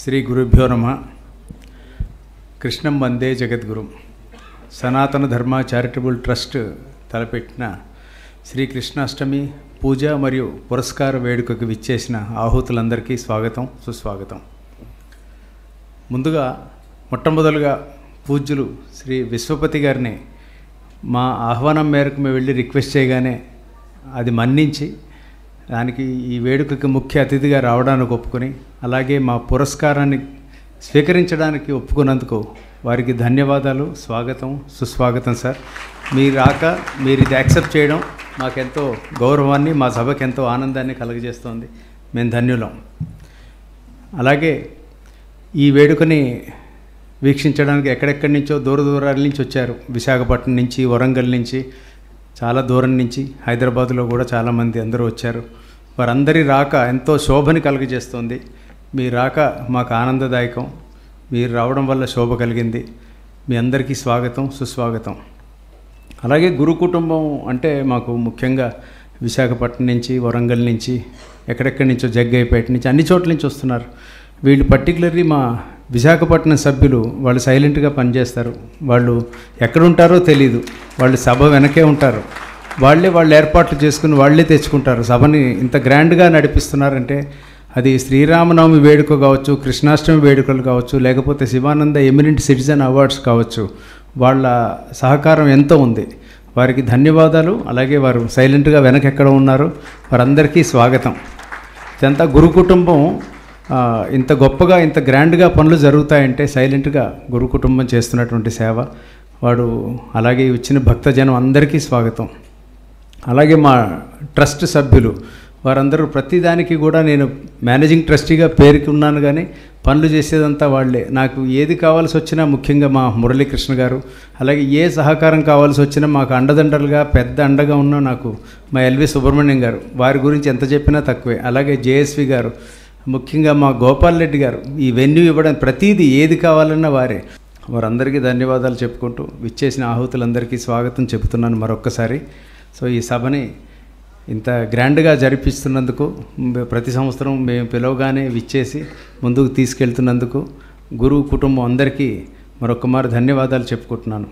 శ్రీ గురుభ్యో నమః. కృష్ణం వందే జగద్గురు. సనాతన ధర్మ చారిటబుల్ ట్రస్ట్ తలపెట్టిన శ్రీ కృష్ణాష్టమి పూజ మరియు పురస్కార వేడుకకు విచ్చేసిన ఆహుతులందరికీ స్వాగతం, సుస్వాగతం. ముందుగా మొట్టమొదలుగా పూజ్యులు శ్రీ విశ్వపతి గారిని మా ఆహ్వానం మేరకు మేము వెళ్ళి రిక్వెస్ట్ చేయగానే అది మన్నించి దానికి ఈ వేడుకకి ముఖ్య అతిథిగా రావడానికి ఒప్పుకొని, అలాగే మా పురస్కారాన్ని స్వీకరించడానికి ఒప్పుకున్నందుకు వారికి ధన్యవాదాలు, స్వాగతం, సుస్వాగతం సార్. మీరు రాక మీరు ఇది యాక్సెప్ట్ చేయడం మాకెంతో గౌరవాన్ని, మా సభకి ఎంతో ఆనందాన్ని కలుగజేస్తోంది. మేము ధన్యులం. అలాగే ఈ వేడుకని వీక్షించడానికి ఎక్కడెక్కడి నుంచో దూరాల నుంచి వచ్చారు. విశాఖపట్నం నుంచి, వరంగల్ నుంచి, చాలా దూరం నుంచి, హైదరాబాదులో కూడా చాలామంది అందరూ వచ్చారు. వారందరి రాక ఎంతో శోభని కలుగజేస్తోంది. మీ రాక మాకు ఆనందదాయకం. మీరు రావడం వల్ల శోభ కలిగింది. మీ అందరికీ స్వాగతం, సుస్వాగతం. అలాగే గురు కుటుంబం అంటే మాకు ముఖ్యంగా విశాఖపట్నం నుంచి, వరంగల్ నుంచి, ఎక్కడెక్కడి నుంచో, జగ్గయ్యపేట నుంచి, అన్ని చోట్ల నుంచి వస్తున్నారు. వీళ్ళు పర్టికులర్లీ మా విశాఖపట్నం సభ్యులు. వాళ్ళు సైలెంట్గా పనిచేస్తారు. వాళ్ళు ఎక్కడుంటారో తెలీదు. వాళ్ళు సభ వెనకే ఉంటారు. వాళ్ళు ఏర్పాట్లు చేసుకుని వాళ్ళే తెచ్చుకుంటారు. సభని ఇంత గ్రాండ్గా నడిపిస్తున్నారంటే అది శ్రీరామనవమి వేడుక కావచ్చు, కృష్ణాష్టమి వేడుకలు కావచ్చు, లేకపోతే శివానంద ఎమినెంట్ సిటిజన్ అవార్డ్స్ కావచ్చు, వాళ్ళ సహకారం ఎంతో ఉంది. వారికి ధన్యవాదాలు. అలాగే వారు సైలెంట్గా వెనకెక్కడ ఉన్నారు వారందరికీ స్వాగతం. ఇదంతా గురు కుటుంబం ఇంత గొప్పగా, ఇంత గ్రాండ్గా పనులు జరుగుతాయంటే సైలెంట్గా గురు కుటుంబం చేస్తున్నటువంటి సేవ. వాడు అలాగే వచ్చిన భక్తజనం అందరికీ స్వాగతం. అలాగే మా ట్రస్ట్ సభ్యులు వారందరూ ప్రతిదానికి కూడా, నేను మేనేజింగ్ ట్రస్టీగా పేరుకి ఉన్నాను కానీ పనులు చేసేదంతా వాళ్ళే. నాకు ఏది కావాల్సి వచ్చినా, ముఖ్యంగా మా మురళీకృష్ణ గారు, అలాగే ఏ సహకారం కావాల్సి వచ్చినా మాకు అండదండలుగా పెద్ద అండగా ఉన్న నాకు మా ఎల్వి సుబ్రహ్మణ్యం గారు. వారి గురించి ఎంత చెప్పినా తక్కువే. అలాగే జేఎస్వి గారు, ముఖ్యంగా మా గోపాల్ రెడ్డి గారు, ఈ వెన్యూ ఇవ్వడం ప్రతిదీ ఏది కావాలన్నా వారే. వారందరికీ ధన్యవాదాలు చెప్పుకుంటూ విచ్చేసిన ఆహుతులందరికీ స్వాగతం చెబుతున్నాను మరొక్కసారి. సో ఈ సభని ఇంత గ్రాండ్గా జరిపిస్తున్నందుకు, ప్రతి సంవత్సరం మేము పిలవగానే విచ్చేసి ముందుకు తీసుకెళ్తున్నందుకు గురు కుటుంబం అందరికీ మరొకమారు ధన్యవాదాలు చెప్పుకుంటున్నాను.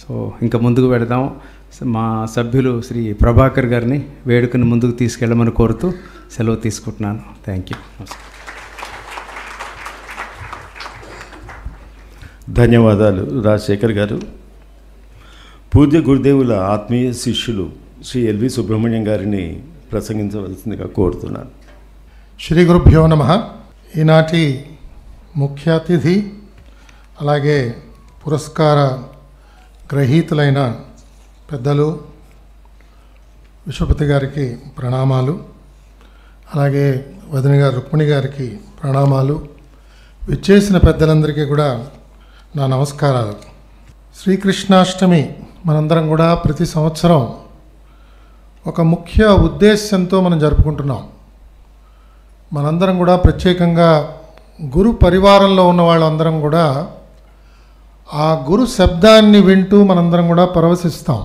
సో ఇంకా ముందుకు వెళదాం. మా సభ్యులు శ్రీ ప్రభాకర్ గారిని వేడుకను ముందుకు తీసుకెళ్ళమని కోరుతూ సెలవు తీసుకుంటున్నాను. Thank you. ధన్యవాదాలు రాజశేఖర్ గారు. పూజ్య గురుదేవుల ఆత్మీయ శిష్యులు శ్రీ ఎల్వి సుబ్రహ్మణ్యం గారిని ప్రసంగించవలసిందిగా కోరుతున్నాను. శ్రీ గురుభ్యో నమః. ఈనాటి ముఖ్య అతిథి అలాగే పురస్కార గ్రహీతులైన పెద్దలు విశ్వపతి గారికి ప్రణామాలు, అలాగే వదిన గారు రుక్మిణి గారికి ప్రణామాలు. విచ్చేసిన పెద్దలందరికీ కూడా నా నమస్కారాలు. శ్రీకృష్ణాష్టమి మనందరం కూడా ప్రతి సంవత్సరం ఒక ముఖ్య ఉద్దేశంతో మనం జరుపుకుంటున్నాం. మనందరం కూడా ప్రత్యేకంగా గురు పరివారంలో ఉన్న వాళ్ళందరం కూడా ఆ గురు శబ్దాన్ని వింటూ మనందరం కూడా పరవశిస్తాం.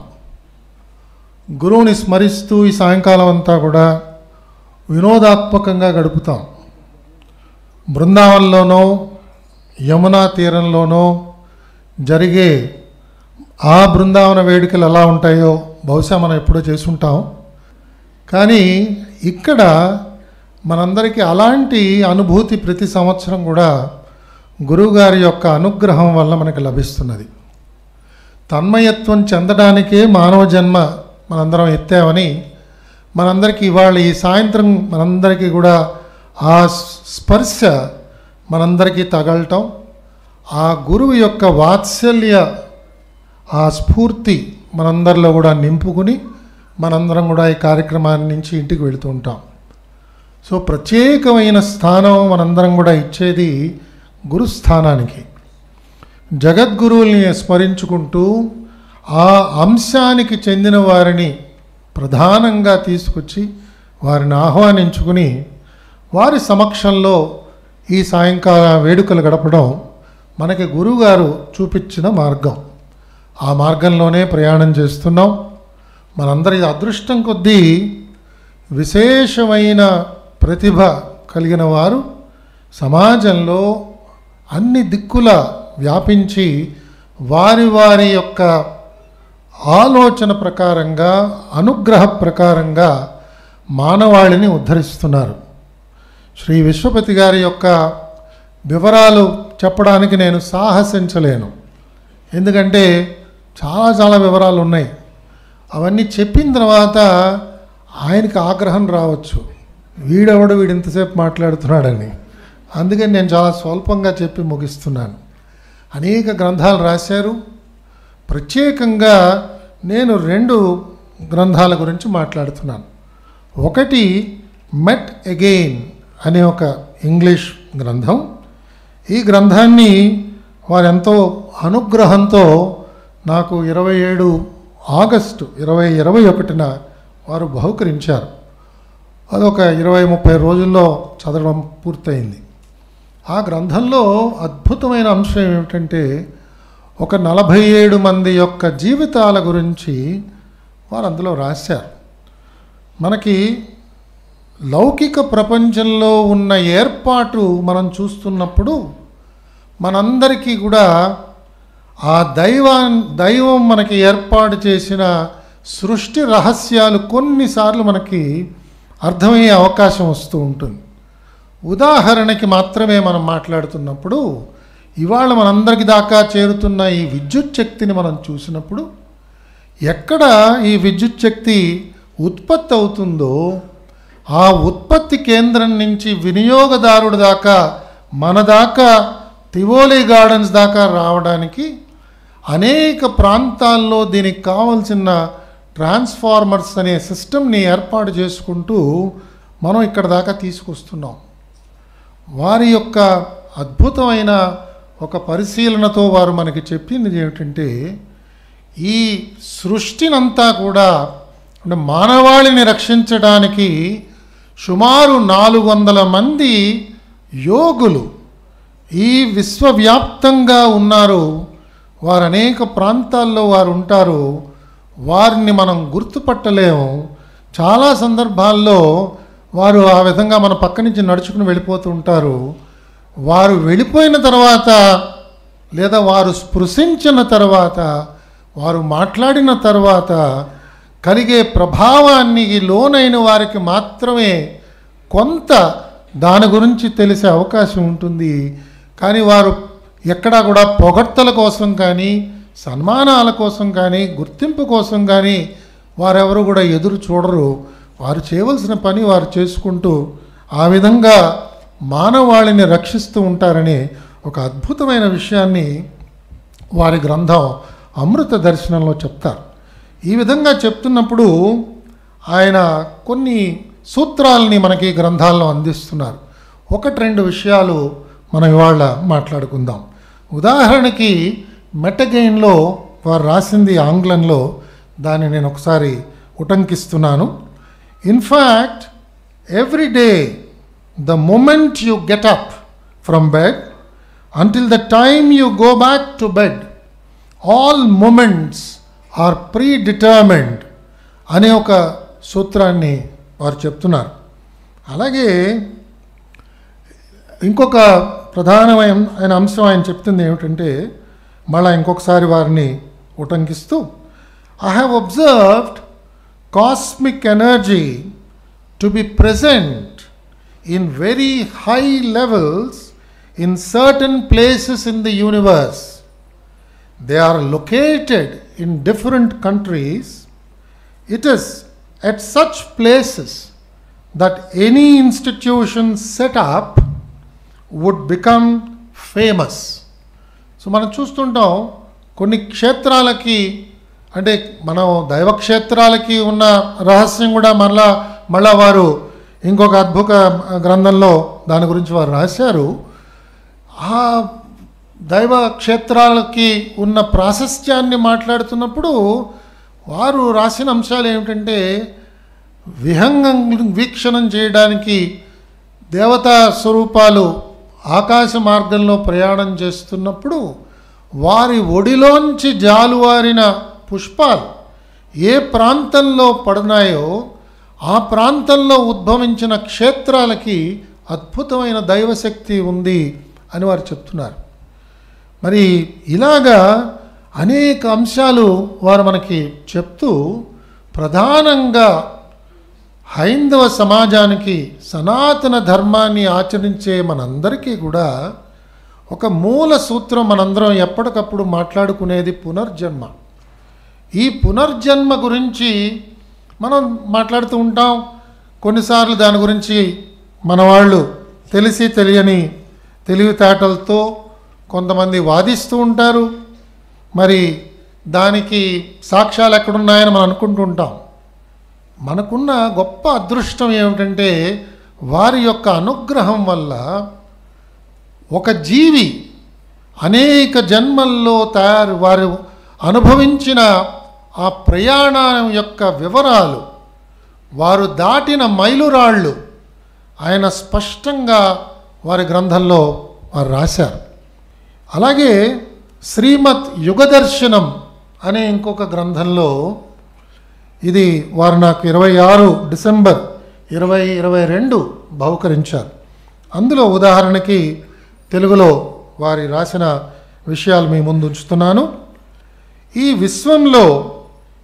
గురువుని స్మరిస్తూ ఈ సాయంకాలం అంతా కూడా వినోదాత్మకంగా గడుపుతాం. బృందావనంలోనో, యమునా తీరంలోనో జరిగే ఆ బృందావన వేడుకలు ఎలా ఉంటాయో బహుశా మనం ఎప్పుడో చేసుంటాం. కానీ ఇక్కడ మనందరికీ అలాంటి అనుభూతి ప్రతి సంవత్సరం కూడా గురువుగారి యొక్క అనుగ్రహం వల్ల మనకు లభిస్తున్నది. తన్మయత్వం చెందడానికే మానవ జన్మ మనందరం ఎత్తామని మనందరికీ ఇవాళ ఈ సాయంత్రం మనందరికీ కూడా ఆ స్పర్శ మనందరికీ తగలటం, ఆ గురువు యొక్క వాత్సల్య ఆ స్ఫూర్తి మనందరిలో కూడా నింపుకుని మనందరం కూడా ఈ కార్యక్రమాన్ని నుంచి ఇంటికి వెళుతూ ఉంటాం. సో ప్రత్యేకమైన స్థానం మనందరం కూడా ఇచ్చేది గురుస్థానానికి. జగద్గురువుల్ని స్మరించుకుంటూ ఆ అంశానికి చెందిన వారిని ప్రధానంగా తీసుకొచ్చి వారిని ఆహ్వానించుకుని వారి సమక్షంలో ఈ సాయంకాల వేడుకలు గడపడం మనకి గురువుగారు చూపించిన మార్గం. ఆ మార్గంలోనే ప్రయాణం చేస్తున్నాం. మనందరి అదృష్టం కొద్దీ విశేషమైన ప్రతిభ కలిగిన వారు సమాజంలో అన్ని దిక్కుల వ్యాపించి వారి వారి యొక్క ఆలోచన ప్రకారంగా, అనుగ్రహ ప్రకారంగా మానవాళిని ఉద్ధరిస్తున్నారు. శ్రీ విశ్వపతి గారి యొక్క వివరాలు చెప్పడానికి నేను సాహసించలేను. ఎందుకంటే చాలా వివరాలు ఉన్నాయి. అవన్నీ చెప్పిన తర్వాత ఆయనకి ఆగ్రహం రావచ్చు, వీడు ఇంతసేపు మాట్లాడుతున్నాడని. అందుకని నేను చాలా స్వల్పంగా చెప్పి ముగిస్తున్నాను. అనేక గ్రంథాలు రాశారు. ప్రత్యేకంగా నేను 2 గ్రంథాల గురించి మాట్లాడుతున్నాను. ఒకటి మెట్ అగైన్ అనే ఒక ఇంగ్లీష్ గ్రంథం. ఈ గ్రంథాన్ని వారెంతో అనుగ్రహంతో నాకు 27 ఆగస్టు 2021న వారు బహుకరించారు. అదొక 20-30 రోజుల్లో చదవడం పూర్తయింది. ఆ గ్రంథంలో అద్భుతమైన అంశం ఏమిటంటే ఒక 47 మంది యొక్క జీవితాల గురించి వారు అందులో రాశారు. మనకి లౌకిక ప్రపంచంలో ఉన్న ఏర్పాటు మనం చూస్తున్నప్పుడు మనందరికీ కూడా ఆ దైవం మనకి ఏర్పాటు చేసిన సృష్టి రహస్యాలు కొన్నిసార్లు మనకి అర్థమయ్యే అవకాశం వస్తూ ఉంటుంది. ఉదాహరణకి మాత్రమే మనం మాట్లాడుతున్నప్పుడు ఇవాళ మనందరికి దాకా చేరుతున్న ఈ విద్యుత్ శక్తిని మనం చూసినప్పుడు ఎక్కడ ఈ విద్యుత్ శక్తి ఉత్పత్తి అవుతుందో ఆ ఉత్పత్తి కేంద్రం నుంచి వినియోగదారుడి దాకా, మన దాకా, తివోలి గార్డెన్స్ దాకా రావడానికి అనేక ప్రాంతాల్లో దీనికి కావలసిన ట్రాన్స్ఫార్మర్స్ అనే సిస్టమ్ని ఏర్పాటు చేసుకుంటూ మనం ఇక్కడ దాకా తీసుకొస్తున్నాం. వారి యొక్క అద్భుతమైన ఒక పరిశీలనతో వారు మనకి చెప్పింది ఏమిటంటే ఈ సృష్టినంతా కూడా అంటే మానవాళిని రక్షించడానికి సుమారు 400 మంది యోగులు ఈ విశ్వవ్యాప్తంగా ఉన్నారు. వారు అనేక ప్రాంతాల్లో వారు ఉంటారు. వారిని మనం గుర్తుపట్టలేము. చాలా సందర్భాల్లో వారు ఆ విధంగా మన పక్క నుంచి నడుచుకుని వెళ్ళిపోతూ ఉంటారు. వారు వెళ్ళిపోయిన తర్వాత లేదా వారు స్పృశించిన తర్వాత, వారు మాట్లాడిన తర్వాత కలిగే ప్రభావాన్ని లోనైన వారికి మాత్రమే కొంత దాని గురించి తెలిసే అవకాశం ఉంటుంది. కానీ వారు ఎక్కడా కూడా పొగడ్తల కోసం కానీ, సన్మానాల కోసం కానీ, గుర్తింపు కోసం కానీ వారెవరు కూడా ఎదురు చూడరు. వారు చేయవలసిన పని వారు చేసుకుంటూ ఆ విధంగా మానవాళిని రక్షిస్తూ ఉంటారని ఒక అద్భుతమైన విషయాన్ని వారి గ్రంథం అమృత దర్శనంలో చెప్తారు. ఈ విధంగా చెప్తున్నప్పుడు ఆయన కొన్ని సూత్రాలని మనకి గ్రంథాల్లో అందిస్తున్నారు. 1-2 విషయాలు మనం ఇవాళ మాట్లాడుకుందాం. ఉదాహరణకి మెటగైన్లో వారు రాసింది ఆంగ్లంలో, దాన్ని నేను ఒకసారి ఉటంకిస్తున్నాను. In fact every day the moment you get up from bed until the time you go back to bed all moments are predetermined అనే ఒక సూత్రాన్ని వారు చెప్తున్నారు. అలాగే ఇంకొక ప్రధానమైన అంశం ఆయన చెప్తుంది ఏమిటంటే, మళ్ళీ ఇంకొకసారి వారిని ఉటంకిస్తూ, I have observed cosmic energy to be present in very high levels in certain places in the universe. They are located in different countries. It is at such places that any institution set up would become famous. So మనం చూస్తుంటాం కొన్ని క్షేత్రాలకి, అంటే మనం దైవ క్షేత్రాలకి ఉన్న రహస్యం కూడా మళ్ళా వారు ఇంకొక అద్భుత గ్రంథంలో దాని గురించి వారు రాశారు. ఆ దైవ క్షేత్రాలకి ఉన్న ప్రాశస్త్యాన్ని మాట్లాడుతున్నప్పుడు వారు రాసిన అంశాలు ఏమిటంటే, విహంగం వీక్షణం చేయడానికి దేవతా స్వరూపాలు ఆకాశ మార్గంలో ప్రయాణం చేస్తున్నప్పుడు వారి ఒడిలోంచి జాలువారిన పుష్పాలు ఏ ప్రాంతంలో పడినాయో ఆ ప్రాంతంలో ఉద్భవించిన క్షేత్రాలకి అద్భుతమైన దైవశక్తి ఉంది అని వారు చెప్తున్నారు. మరి ఇలాగా అనేక అంశాలు వారు మనకి చెప్తూ ప్రధానంగా హైందవ సమాజానికి సనాతన ధర్మాన్ని ఆచరించే మనందరికీ కూడా ఒక మూల సూత్రం మనందరం ఎప్పటికప్పుడు మాట్లాడుకునేది పునర్జన్మ. ఈ పునర్జన్మ గురించి మనం మాట్లాడుతూ ఉంటాం. కొన్నిసార్లు దాని గురించి మన వాళ్ళు తెలిసి తెలియని తెలివితేటలతో కొంతమంది వాదిస్తూ ఉంటారు. మరి దానికి సాక్ష్యాలు ఎక్కడున్నాయని మనం అనుకుంటూ ఉంటాం. మనకున్న గొప్ప అదృష్టం ఏమిటంటే వారి యొక్క అనుగ్రహం వల్ల ఒక జీవి అనేక జన్మల్లో వారు అనుభవించిన ఆ ప్రయాణం యొక్క వివరాలు, వారు దాటిన మైలురాళ్ళు ఆయన స్పష్టంగా వారి గ్రంథంలో వారు రాశారు. అలాగే శ్రీమద్ యుగదర్శనం అనే ఇంకొక గ్రంథంలో, ఇది వారు నాకు 26 డిసెంబర్ 2022 బహుకరించారు. అందులో ఉదాహరణకి తెలుగులో వారి రాసిన విషయాలు మీ ముందు ఉంచుతున్నాను. ఈ విశ్వంలో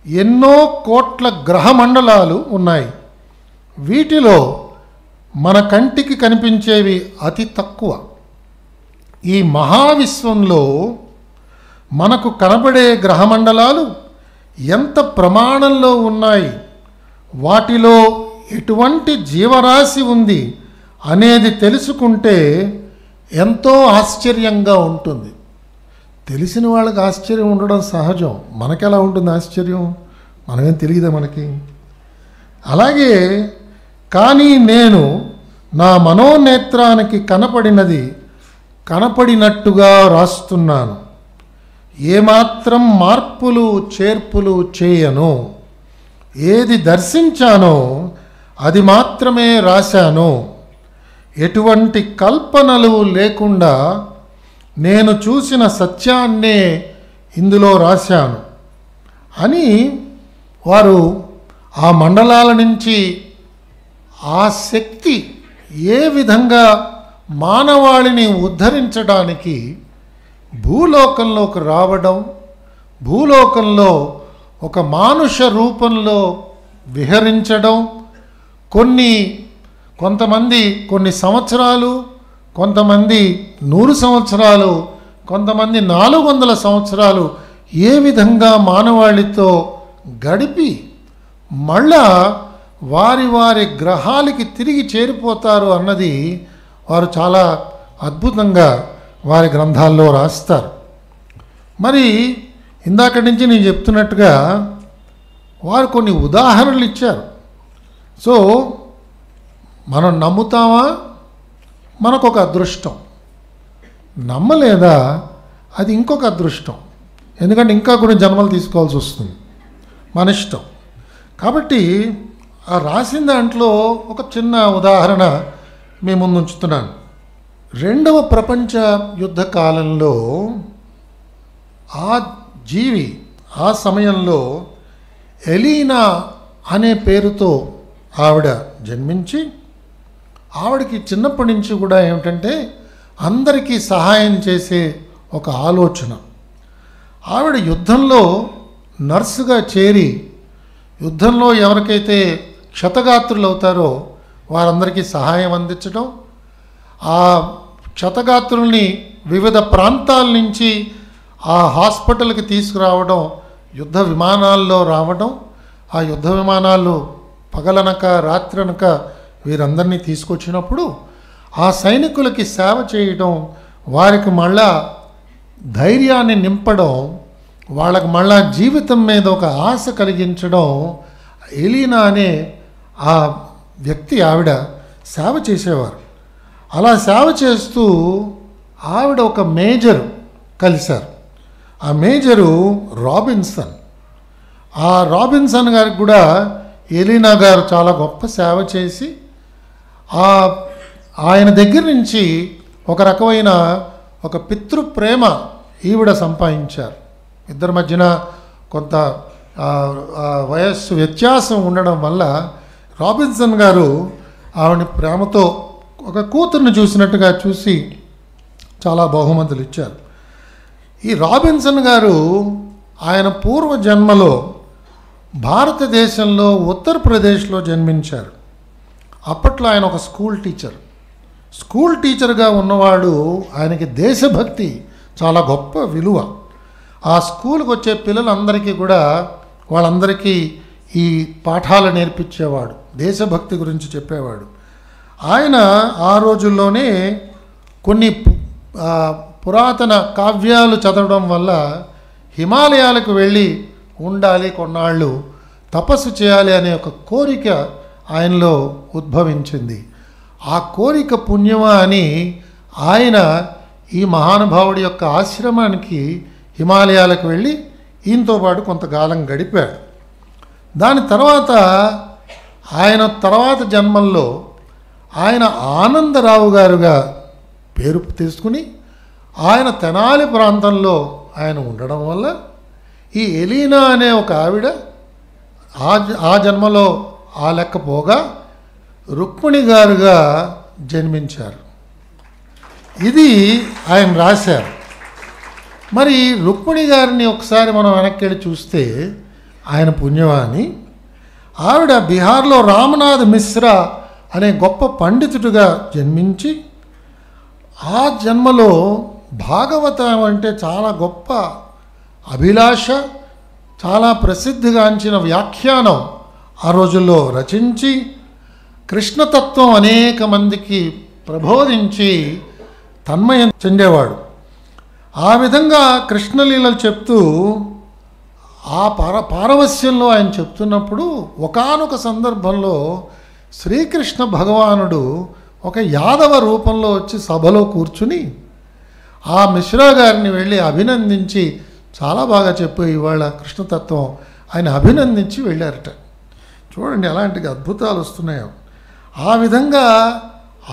ఎన్నో కోట్ల గ్రహ మండలాలు ఉన్నాయి. వీటిలో మన కంటికి కనిపించేవి అతి తక్కువ. ఈ మహావిశ్వంలో మనకు కనబడే గ్రహమండలాలు ఎంత ప్రమాణంలో ఉన్నాయి, వాటిలో ఎటువంటి జీవరాశి ఉంది అనేది తెలుసుకుంటే ఎంతో ఆశ్చర్యంగా ఉంటుంది. తెలిసిన వాళ్ళకి ఆశ్చర్యం ఉండడం సహజం. మనకెలా ఉంటుంది ఆశ్చర్యం? మనమేం తెలియదా మనకి? అలాగే కానీ నేను నా మనోనేత్రానికి కనపడినట్టుగా రాస్తున్నాను. ఏమాత్రం మార్పులు చేర్పులు చేయను. ఏది దర్శించానో అది మాత్రమే రాశాను. ఎటువంటి కల్పనలు లేకుండా నేను చూసిన సత్యాన్నే ఇందులో రాశాను అని వారు ఆ మండలాల నుంచి ఆ శక్తి ఏ విధంగా మానవాళిని ఉద్ధరించడానికి భూలోకంలోకి రావడం, భూలోకంలో ఒక మానుష రూపంలో విహరించడం, కొంతమంది కొన్ని సంవత్సరాలు, కొంతమంది 100 సంవత్సరాలు, కొంతమంది 400 సంవత్సరాలు ఏ విధంగా మానవాళితో గడిపి మళ్ళా వారి గ్రహాలకి తిరిగి చేరిపోతారు అన్నది వారు చాలా అద్భుతంగా వారి గ్రంథాల్లో రాస్తారు. మరి ఇందాక నుంచి నేను చెప్తున్నట్టుగా వారు కొన్ని ఉదాహరణలు ఇచ్చారు. సో మనం నమ్ముతామా? మనకొక అదృష్టం. నమ్మలేదా? అది ఇంకొక అదృష్టం. ఎందుకంటే ఇంకా కొన్ని జన్మలు తీసుకోవాల్సి వస్తుంది, మన ఇష్టం. కాబట్టి ఆ రాసిన దాంట్లో ఒక చిన్న ఉదాహరణ మీ ముందు ఉంచుతున్నాను. 2వ ప్రపంచ యుద్ధ కాలంలో ఆ జీవి ఆ సమయంలో ఎలీనా అనే పేరుతో ఆవిడ జన్మించి, ఆవిడకి చిన్నప్పటి నుంచి కూడా ఏమిటంటే అందరికీ సహాయం చేసే ఒక ఆలోచన. ఆవిడ యుద్ధంలో నర్సుగా చేరి యుద్ధంలో ఎవరికైతే క్షతగాత్రులు అవుతారో వారందరికీ సహాయం అందించడం, ఆ క్షతగాత్రుల్ని వివిధ ప్రాంతాల నుంచి ఆ హాస్పిటల్కి తీసుకురావడం, యుద్ధ విమానాల్లో రావడం, ఆ యుద్ధ విమానాలు పగలనక రాత్రనక వీరందరినీ తీసుకొచ్చినప్పుడు ఆ సైనికులకి సేవ చేయడం, వారికి మళ్ళా ధైర్యాన్ని నింపడం, వాళ్ళకి మళ్ళా జీవితం మీద ఒక ఆశ కలిగించడం ఎలీనా అనే ఆ వ్యక్తి ఆవిడ సేవ చేసేవారు. అలా సేవ చేస్తూ ఆవిడ ఒక మేజర్ కలిశారు. ఆ మేజరు రాబిన్సన్. ఆ రాబిన్సన్ గారికి కూడా ఎలీనా గారు చాలా గొప్ప సేవ చేసి ఆయన దగ్గర నుంచి ఒక రకమైన ఒక పితృప్రేమ ఈవిడ సంపాదించారు. ఇద్దరి మధ్యన కొంత వయస్సు వ్యత్యాసం ఉండడం వల్ల రాబిన్సన్ గారు ఆవిడని ప్రేమతో ఒక కూతుర్ని చూసినట్టుగా చూసి చాలా బహుమతులు ఇచ్చారు. ఈ రాబిన్సన్ గారు ఆయన పూర్వ జన్మలో భారతదేశంలో ఉత్తరప్రదేశ్లో జన్మించారు. అప్పట్లో ఆయన ఒక స్కూల్ టీచర్గా ఉన్నవాడు. ఆయనకి దేశభక్తి చాలా గొప్ప విలువ. ఆ స్కూల్కి వచ్చే పిల్లలందరికీ కూడా వాళ్ళందరికీ ఈ పాఠాలు నేర్పించేవాడు, దేశభక్తి గురించి చెప్పేవాడు. ఆయన ఆ రోజుల్లోనే కొన్ని పురాతన కావ్యాలు చదవడం వల్ల హిమాలయాలకు వెళ్ళి ఉండాలి, కొన్నాళ్ళు తపస్సు చేయాలి అనే ఒక కోరిక ఆయనలో ఉద్భవించింది. ఆ కోరిక పుణ్యమా అని ఆయన ఈ మహానుభావుడి యొక్క ఆశ్రమానికి హిమాలయాలకు వెళ్ళి ఈయనతో పాటు కొంతకాలం గడిపాడు. దాని తర్వాత ఆయన తర్వాత జన్మల్లో ఆయన ఆనందరావు గారుగా పేరు తీసుకుని ఆయన తెనాలి ప్రాంతంలో ఆయన ఉండడం వల్ల ఈ ఎలీనా అనే ఒక ఆవిడ ఆ జన్మలో ఆ లెక్క పోగా రుక్మిణి గారుగా జన్మించారు. ఇది ఆయన రాశారు. మరి రుక్మిణి గారిని ఒకసారి మనం వెనక్కి వెళ్ళి చూస్తే ఆయన పుణ్యవాణి. ఆవిడ బీహార్లో రామనాథ్ మిశ్రా అనే గొప్ప పండితుడిగా జన్మించి ఆ జన్మలో భాగవతం అంటే చాలా గొప్ప అభిలాష, చాలా ప్రసిద్ధిగాంచిన వ్యాఖ్యానం ఆ రోజుల్లో రచించి కృష్ణతత్వం అనేక మందికి ప్రబోధించి తన్మయం చెందేవాడు. ఆ విధంగా కృష్ణలీలలు చెప్తూ ఆ పారవస్యంలో ఆయన చెప్తున్నప్పుడు ఒకానొక సందర్భంలో శ్రీకృష్ణ భగవానుడు ఒక యాదవ రూపంలో వచ్చి సభలో కూర్చుని ఆ మిశ్రా గారిని వెళ్ళి అభినందించి, చాలా బాగా చెప్పు ఇవాళ కృష్ణతత్వం, ఆయన అభినందించి వెళ్ళారట. చూడండి ఎలాంటి అద్భుతాలు వస్తున్నాయో. ఆ విధంగా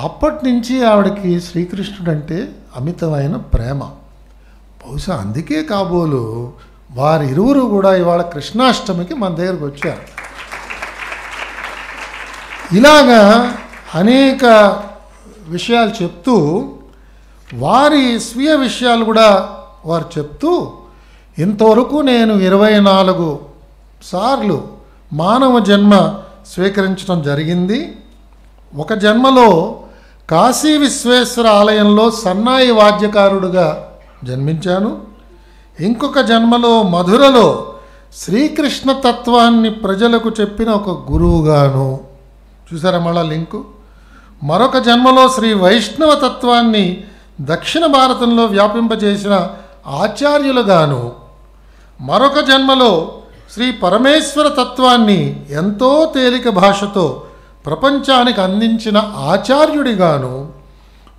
అప్పటి నుంచి ఆవిడకి శ్రీకృష్ణుడంటే అమితమైన ప్రేమ. బహుశా అందుకే కాబోలు వారిరువురు కూడా ఇవాళ కృష్ణాష్టమికి మన దగ్గరకు వచ్చారు. ఇలాగా అనేక విషయాలు చెప్తూ వారి స్వీయ విషయాలు కూడా వారు చెప్తూ, ఇంతవరకు నేను 24 సార్లు మానవ జన్మ స్వీకరించడం జరిగింది. ఒక జన్మలో కాశీ విశ్వేశ్వర ఆలయంలో సన్నాయి వాద్యకారుడుగా జన్మించాను. ఇంకొక జన్మలో మధురలో శ్రీకృష్ణ తత్వాన్ని ప్రజలకు చెప్పిన ఒక గురువుగాను. చూసారా మళ్ళా లింకు. మరొక జన్మలో శ్రీ వైష్ణవ తత్వాన్ని దక్షిణ భారతంలో వ్యాపింపజేసిన ఆచార్యులుగాను, మరొక జన్మలో శ్రీ పరమేశ్వర తత్వాన్ని ఎంతో తేలిక భాషతో ప్రపంచానికి అందించిన ఆచార్యుడిగాను,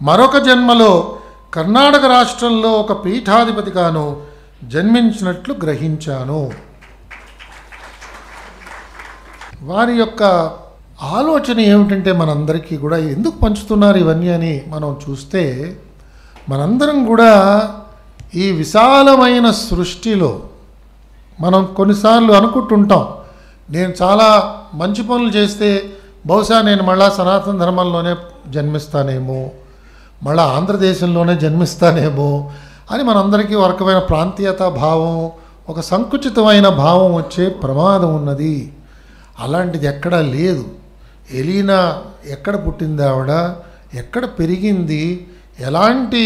మరొక జన్మలో కర్ణాటక రాష్ట్రంలో ఒక పీఠాధిపతిగాను జన్మించినట్లు గ్రహించాను. వారి యొక్క ఆలోచన ఏమిటంటే మనందరికీ కూడా ఎందుకు పంచుతున్నారు ఇవన్నీ అని మనం చూస్తే, మనందరం కూడా ఈ విశాలమైన సృష్టిలో మనం కొన్నిసార్లు అనుకుంటుంటాం, నేను చాలా మంచి పనులు చేస్తే బహుశా నేను మళ్ళా సనాతన ధర్మంలోనే జన్మిస్తానేమో, మళ్ళా ఆంధ్రదేశంలోనే జన్మిస్తానేమో అని మనందరికీ ఒక రకమైన ప్రాంతీయత భావం, ఒక సంకుచితమైన భావం వచ్చే ప్రమాదం ఉన్నది. అలాంటిది ఎక్కడా లేదు. ఎలీనా ఎక్కడ పుట్టింది, ఆవిడ ఎక్కడ పెరిగింది, ఎలాంటి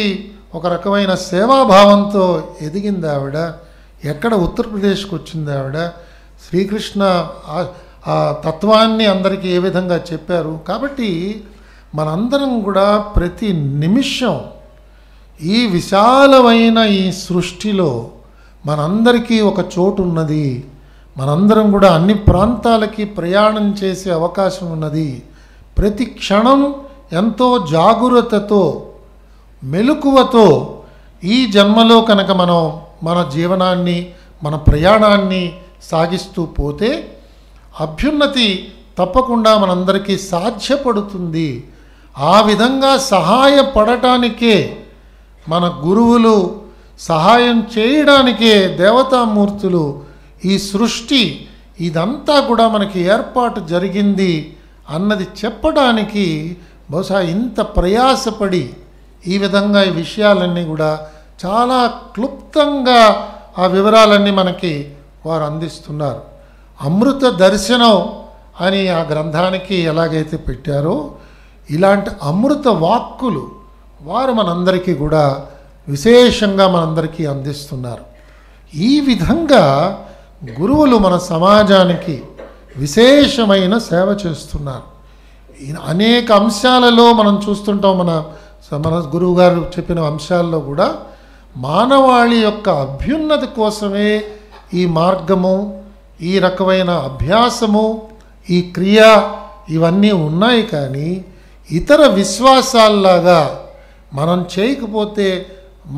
ఒక రకమైన సేవాభావంతో ఎదిగింది ఆవిడ, ఎక్కడ ఉత్తరప్రదేశ్కి వచ్చింది ఆవిడ, శ్రీకృష్ణ ఆ తత్వాన్ని అందరికీ ఏ విధంగా చెప్పారు. కాబట్టి మనందరం కూడా ప్రతి నిమిషం ఈ విశాలమైన ఈ సృష్టిలో మనందరికీ ఒక చోటు ఉన్నది. మనందరం కూడా అన్ని ప్రాంతాలకి ప్రయాణం చేసే అవకాశం ఉన్నది. ప్రతి క్షణం ఎంతో జాగరూకతతో మెలకువతో ఈ జన్మలో కనుక మనం మన జీవనాన్ని మన ప్రయాణాన్ని సాగిస్తూ పోతే అభ్యున్నతి తప్పకుండా మనందరికీ సాధ్యపడుతుంది. ఆ విధంగా సహాయపడటానికే మన గురువులు, సహాయం చేయడానికే దేవతామూర్తులు, ఈ సృష్టి ఇదంతా కూడా మనకి ఏర్పాటు జరిగింది అన్నది చెప్పడానికి బహుశా ఇంత ప్రయాసపడి ఈ విధంగా ఈ విషయాలన్నీ కూడా చాలా క్లుప్తంగా ఆ వివరాలన్నీ మనకి వారు అందిస్తున్నారు. అమృత దర్శనం అని ఆ గ్రంథానికి ఎలాగైతే పెట్టారో ఇలాంటి అమృత వాక్కులు వారు మనందరికీ కూడా విశేషంగా మనందరికీ అందిస్తున్నారు. ఈ విధంగా గురువులు మన సమాజానికి విశేషమైన సేవ చేస్తున్నారు. అనేక అంశాలలో మనం చూస్తుంటాం. మన గురువు గారు చెప్పిన అంశాల్లో కూడా మానవాళి యొక్క అభ్యున్నతి కోసమే ఈ మార్గము, ఈ రకమైన అభ్యాసము, ఈ క్రియ ఇవన్నీ ఉన్నాయి. కానీ ఇతర విశ్వాసాల్లాగా మనం చేయకపోతే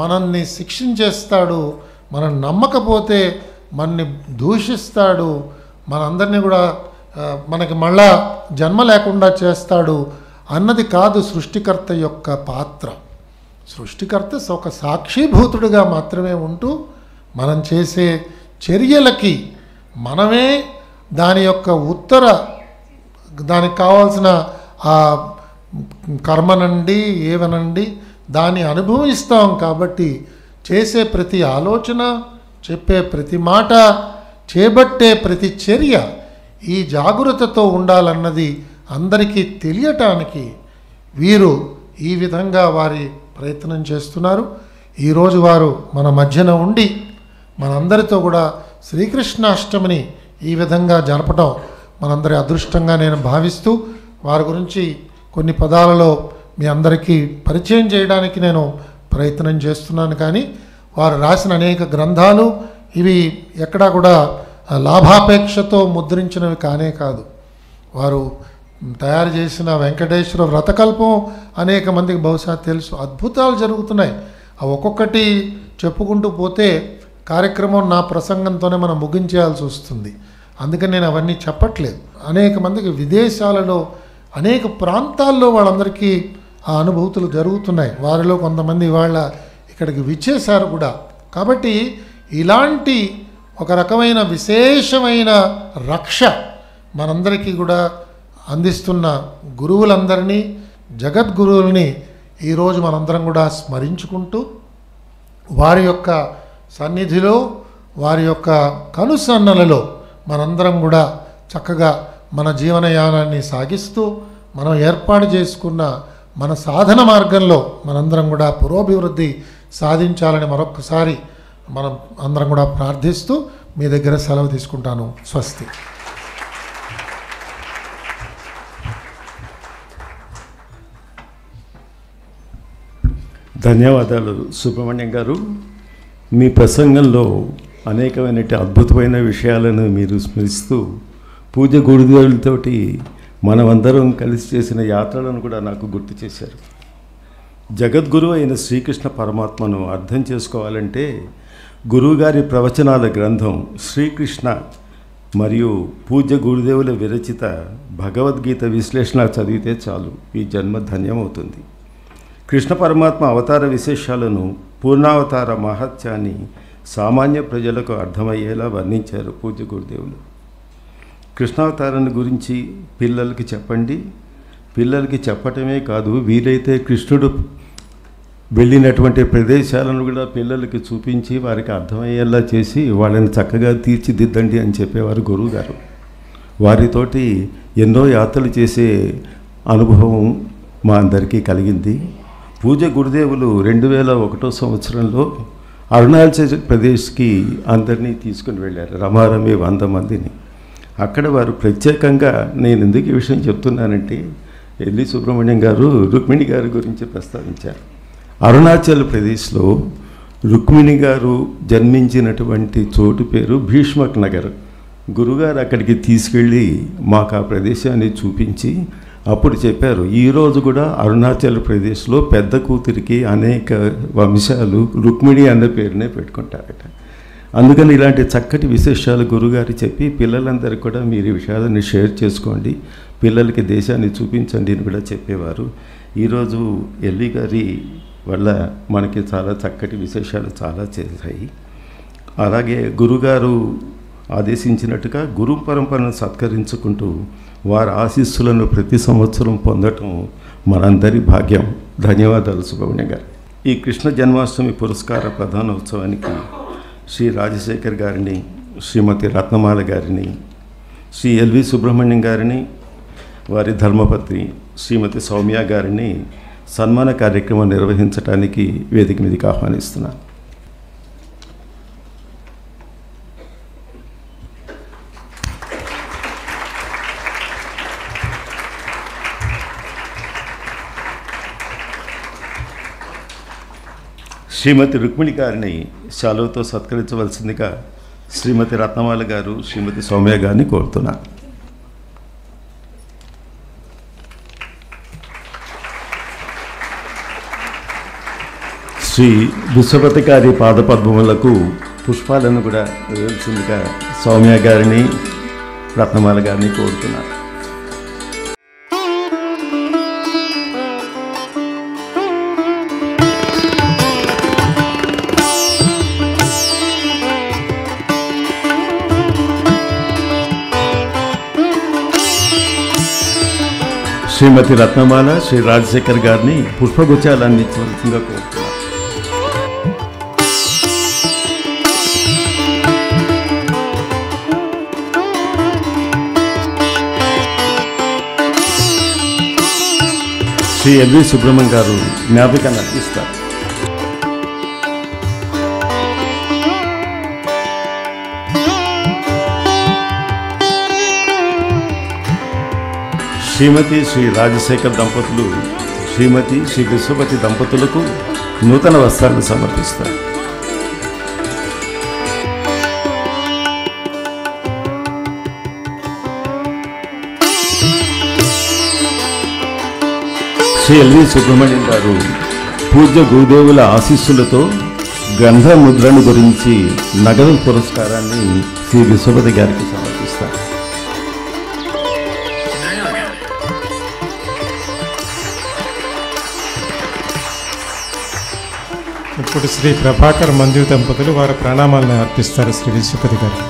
మనల్ని శిక్షించేస్తాడు, మనం నమ్మకపోతే మనని దూషిస్తాడు, మనందరినీ కూడా మనకి మళ్ళా జన్మ లేకుండా చేస్తాడు అన్నది కాదు సృష్టికర్త యొక్క పాత్ర. సృష్టికర్త ఒక సాక్షిభూతుడిగా మాత్రమే ఉంటూ మనం చేసే చర్యలకి మనమే దాని యొక్క దానికి కావాల్సిన ఆ కర్మనండి ఏవనండి దాన్ని అనుభవిస్తాం. కాబట్టి చేసే ప్రతి ఆలోచన, చెప్పే ప్రతి మాట, చేపట్టే ప్రతి చర్య ఈ జాగృతతో ఉండాలన్నది అందరికీ తెలియటానికి వీరు ఈ విధంగా వారి ప్రయత్నం చేస్తున్నారు. ఈరోజు వారు మన మధ్యన ఉండి మనందరితో కూడా శ్రీకృష్ణాష్టమిని ఈ విధంగా జరపడం మనందరి అదృష్టంగా నేను భావిస్తూ వారి గురించి కొన్ని పదాలలో మీ అందరికీ పరిచయం చేయడానికి నేను ప్రయత్నం చేస్తున్నాను. కానీ వారు రాసిన అనేక గ్రంథాలు ఇవి ఎక్కడా కూడా లాభాపేక్షతో ముద్రించినవి కానే కాదు. వారు తయారు చేసిన వెంకటేశ్వర వ్రతకల్పం అనేక మందికి బహుశా తెలుసు. అద్భుతాలు జరుగుతున్నాయి. అవి ఒక్కొక్కటి చెప్పుకుంటూ పోతే కార్యక్రమం నా ప్రసంగంతోనే మనం ముగించేయాల్సి వస్తుంది. అందుకని నేను అవన్నీ చెప్పట్లేదు. అనేక మందికి విదేశాలలో అనేక ప్రాంతాల్లో వాళ్ళందరికీ ఆ అనుభూతులు జరుగుతున్నాయి. వారిలో కొంతమంది వాళ్ళ ఇక్కడికి విచ్చేశారు కూడా. కాబట్టి ఇలాంటి ఒక రకమైన విశేషమైన రక్ష మనందరికీ కూడా అందిస్తున్న గురువులందరినీ, జగద్గురువుల్ని ఈరోజు మనందరం కూడా స్మరించుకుంటూ వారి యొక్క సన్నిధిలో, వారి యొక్క కనుసన్నలలో మనందరం కూడా చక్కగా మన జీవనయానాన్ని సాగిస్తూ మనం ఏర్పాటు చేసుకున్న మన సాధన మార్గంలో మనందరం కూడా పురోభివృద్ధి సాధించాలని మరొక్కసారి మనం అందరం కూడా ప్రార్థిస్తూ మీ దగ్గర సెలవు తీసుకుంటాను. స్వస్తి. ధన్యవాదాలు సుబ్రహ్మణ్యం గారు. మీ ప్రసంగంలో అనేకమైన అద్భుతమైన విషయాలను మీరు స్మరిస్తూ పూజ గురుదేవులతోటి మనమందరం కలిసి చేసిన యాత్రలను కూడా నాకు గుర్తు చేశారు. జగద్గురు అయిన శ్రీకృష్ణ పరమాత్మను అర్థం చేసుకోవాలంటే గురువుగారి ప్రవచనాల గ్రంథం శ్రీకృష్ణ మరియు పూజ్య గురుదేవుల విరచిత భగవద్గీత విశ్లేషణ చదివితే చాలు ఈ జన్మ ధన్యమవుతుంది. కృష్ణ పరమాత్మ అవతార విశేషాలను, పూర్ణావతార మహత్యాన్ని సామాన్య ప్రజలకు అర్థమయ్యేలా వర్ణించారు పూజ్య గురుదేవులు. కృష్ణావతారాన్ని గురించి పిల్లలకి చెప్పండి. పిల్లలకి చెప్పటమే కాదు, వీలైతే కృష్ణుడు వెళ్ళినటువంటి ప్రదేశాలను కూడా పిల్లలకి చూపించి వారికి అర్థమయ్యేలా చేసి వాళ్ళని చక్కగా తీర్చిదిద్దండి అని చెప్పేవారు గురువుగారు. వారితోటి ఎన్నో యాత్రలు చేసే అనుభవం మా అందరికీ కలిగింది. పూజ్య గురుదేవులు 2001 సంవత్సరంలో అరుణాచల్ ప్రదేశ్కి అందరినీ తీసుకుని వెళ్ళారు, రమారమి 100 మందిని. అక్కడ వారు ప్రత్యేకంగా, నేను ఎందుకు ఈ విషయం చెప్తున్నానంటే, ఎల్వి సుబ్రహ్మణ్యం గారు రుక్మిణి గారి గురించి ప్రస్తావించారు. అరుణాచల్ ప్రదేశ్లో రుక్మిణి గారు జన్మించినటువంటి చోటు పేరు భీష్మక్ నగర్. గురుగారు అక్కడికి తీసుకెళ్ళి మాకు ఆ ప్రదేశాన్ని చూపించి అప్పుడు చెప్పారు, ఈరోజు కూడా అరుణాచల్ ప్రదేశ్లో పెద్ద కూతురికి అనేక వంశాలు రుక్మిణి అన్న పేరునే పెట్టుకుంటారట. అందుకని ఇలాంటి చక్కటి విశేషాలు గురుగారు చెప్పి పిల్లలందరికీ కూడా మీరు ఈ విషయాలను షేర్ చేసుకోండి, పిల్లలకి దేశాన్ని చూపించండి అని కూడా చెప్పేవారు. ఈరోజు ఎల్వి గారి వల్ల మనకి చాలా చక్కటి విశేషాలు చాలా చేశాయి. అలాగే గురుగారు ఆదేశించినట్టుగా గురు పరంపరను సత్కరించుకుంటూ వారి ఆశీస్సులను ప్రతి సంవత్సరం పొందటం మనందరి భాగ్యం. ధన్యవాదాలు సుబ్రహ్మణ్యం గారు. ఈ కృష్ణ జన్మాష్టమి పురస్కార ప్రధానోత్సవానికి శ్రీ రాజశేఖర్ గారిని, శ్రీమతి రత్నమాల గారిని, శ్రీ ఎల్వి సుబ్రహ్మణ్యం గారిని, వారి ధర్మపత్ని శ్రీమతి సౌమ్య గారిని సన్మాన కార్యక్రమం నిర్వహించడానికి వేదిక మీదకి ఆహ్వానిస్తున్నాను. శ్రీమతి రుక్మిణి గారిని శాలువతో సత్కరించవలసిందిగా శ్రీమతి రత్నమాల గారు, శ్రీమతి సౌమ్య గారిని కోరుతున్నారు. శ్రీ విశ్వపతి గారి పాదపద్మములకు పుష్పాలను కూడా వేయాల్సిందిగా సౌమ్య గారిని, రత్నమాల గారిని కోరుతున్నారు. శ్రీమతి రత్నమాల, శ్రీ రాజశేఖర్ గారిని పుష్పగుచ్చాలు అందించవలసిందిగా కోరుతున్నారు. శ్రీ ఎల్వి సుబ్రహ్మణ్యం గారు జ్ఞాపికను అందిస్తారు. శ్రీమతి శ్రీ రాజశేఖర్ దంపతులు శ్రీమతి శ్రీ విశ్వపతి దంపతులకు నూతన వస్త్రాలను సమర్పిస్తారు. శ్రీ ఎల్వి సుబ్రహ్మణ్యం గారు పూజ్య గురుదేవుల ఆశీస్సులతో గ్రంథ ముద్రను గురించి నగదు పురస్కారాన్ని శ్రీ విశ్వపతి గారికి సమర్పిస్తారు. ఇప్పుడు శ్రీ ప్రభాకర్ మంజు దంపతులు వారి ప్రణామాలను అర్పిస్తారు శ్రీ విశ్వపతి గారు.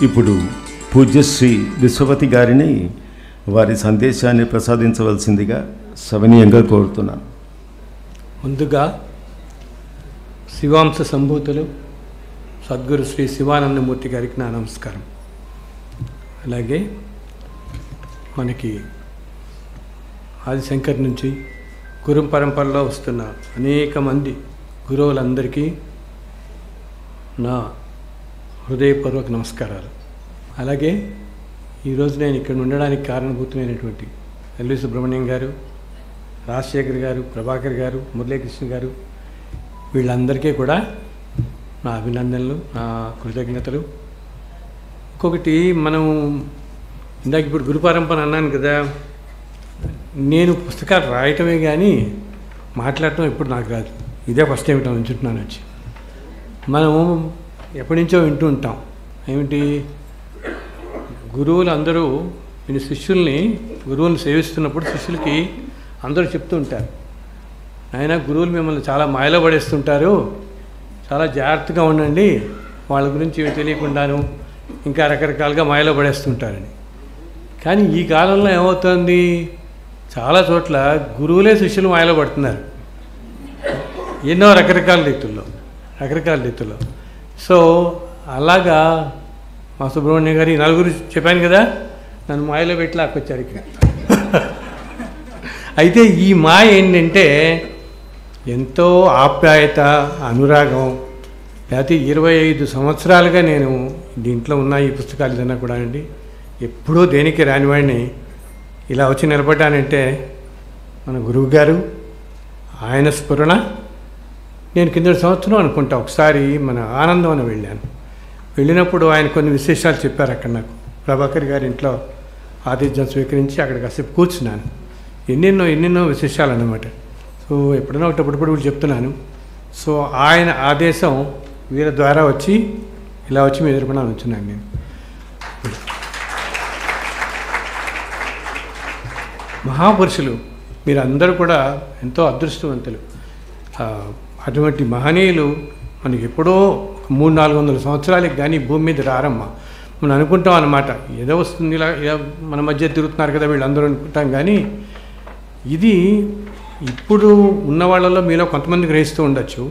ఇప్పుడు పూజ్యశ్రీ విశ్వపతి గారిని వారి సందేశాన్ని ప్రసాదించవలసిందిగా సవినీయంగా కోరుతున్నాను. ముందుగా శివాంశ సంభూతులు సద్గురు శ్రీ శివానందమూర్తి గారికి నా నమస్కారం. అలాగే మనకి ఆదిశంకర్ నుంచి గురు పరంపరలో వస్తున్న అనేక మంది గురువులందరికీ నా హృదయపూర్వక నమస్కారాలు. అలాగే ఈరోజు నేను ఇక్కడ ఉండడానికి కారణభూతమైనటువంటి ఎల్వి సుబ్రహ్మణ్యం గారు, రాజశేఖర్ గారు, ప్రభాకర్ గారు, మురళీకృష్ణ గారు, వీళ్ళందరికీ కూడా నా అభినందనలు, నా కృతజ్ఞతలు. ఇంకొకటి, మనం ఇందాక ఇప్పుడు గురు పరంపర అన్నాను కదా, నేను పుస్తకాలు రాయటమే కానీ మాట్లాడటం ఇప్పుడు నాకు రాదు. ఇదే ఫస్ట్ టైం ఇట్లా ఉంచుంటున్నాను వచ్చి. మనం ఎప్పటి నుంచో వింటూ ఉంటాం, ఏమిటి, గురువులు అందరూ నేను గురువులను సేవిస్తున్నప్పుడు శిష్యులకి అందరూ చెప్తూ ఉంటారు, ఆయన గురువులు మిమ్మల్ని చాలా మాయలో పడేస్తుంటారు, చాలా జాగ్రత్తగా ఉండండి, వాళ్ళ గురించి తెలియకుండాను ఇంకా రకరకాలుగా మాయలో పడేస్తుంటారని. కానీ ఈ కాలంలో ఏమవుతుంది, చాలా చోట్ల గురువులే శిష్యులు మాయలో పడుతున్నారు, ఎన్నో రకరకాల రీతుల్లో. సో అలాగా మా సుబ్రహ్మణ్యం గారు ఈ నలుగురు చెప్పాను కదా, నన్ను మాయలో పెట్టి లాక్కొచ్చారు ఇక్కడ. అయితే ఈ మాయ ఏంటంటే ఎంతో ఆప్యాయత, అనురాగం. లేకపోతే 25 సంవత్సరాలుగా నేను దీంట్లో ఉన్న ఈ పుస్తకాలు ఏదైనా కూడా అండి, ఎప్పుడూ దేనికి రానివాడిని ఇలా వచ్చి నిలబడ్డానంటే మన గురువు గారు, ఆయన స్ఫురణ. నేను కిందటి సంవత్సరం అనుకుంటా ఒకసారి మన ఆనందవనం వెళ్ళినప్పుడు ఆయన కొన్ని విశేషాలు చెప్పారు. అక్కడ నాకు ప్రభాకర్ గారి ఇంట్లో ఆతిథ్యం స్వీకరించి అక్కడ కాసేపు కూర్చున్నాను. ఎన్నెన్నో విశేషాలు అన్నమాట. సో ఎప్పుడైనా ఒకటప్పుడు చెప్తున్నాను. సో ఆయన ఆదేశం వీళ్ళ ద్వారా వచ్చి ఇలా వచ్చి మీ ఎదురుకుండా వచ్చున్నాను నేను. మహాపురుషులు మీరందరూ కూడా ఎంతో అదృష్టవంతులు. అటువంటి మహనీయులు మనకి ఎప్పుడో 300-400 సంవత్సరాలకి కానీ భూమి మీద రారమ్మా. మనం అనుకుంటాం అన్నమాట, ఏదో వస్తుంది ఇలా మన మధ్య తిరుగుతున్నారు కదా వీళ్ళందరూ అనుకుంటాం. కానీ ఇది ఇప్పుడు ఉన్న వాళ్ళలో మీలో కొంతమంది గ్రహిస్తూ ఉండొచ్చు.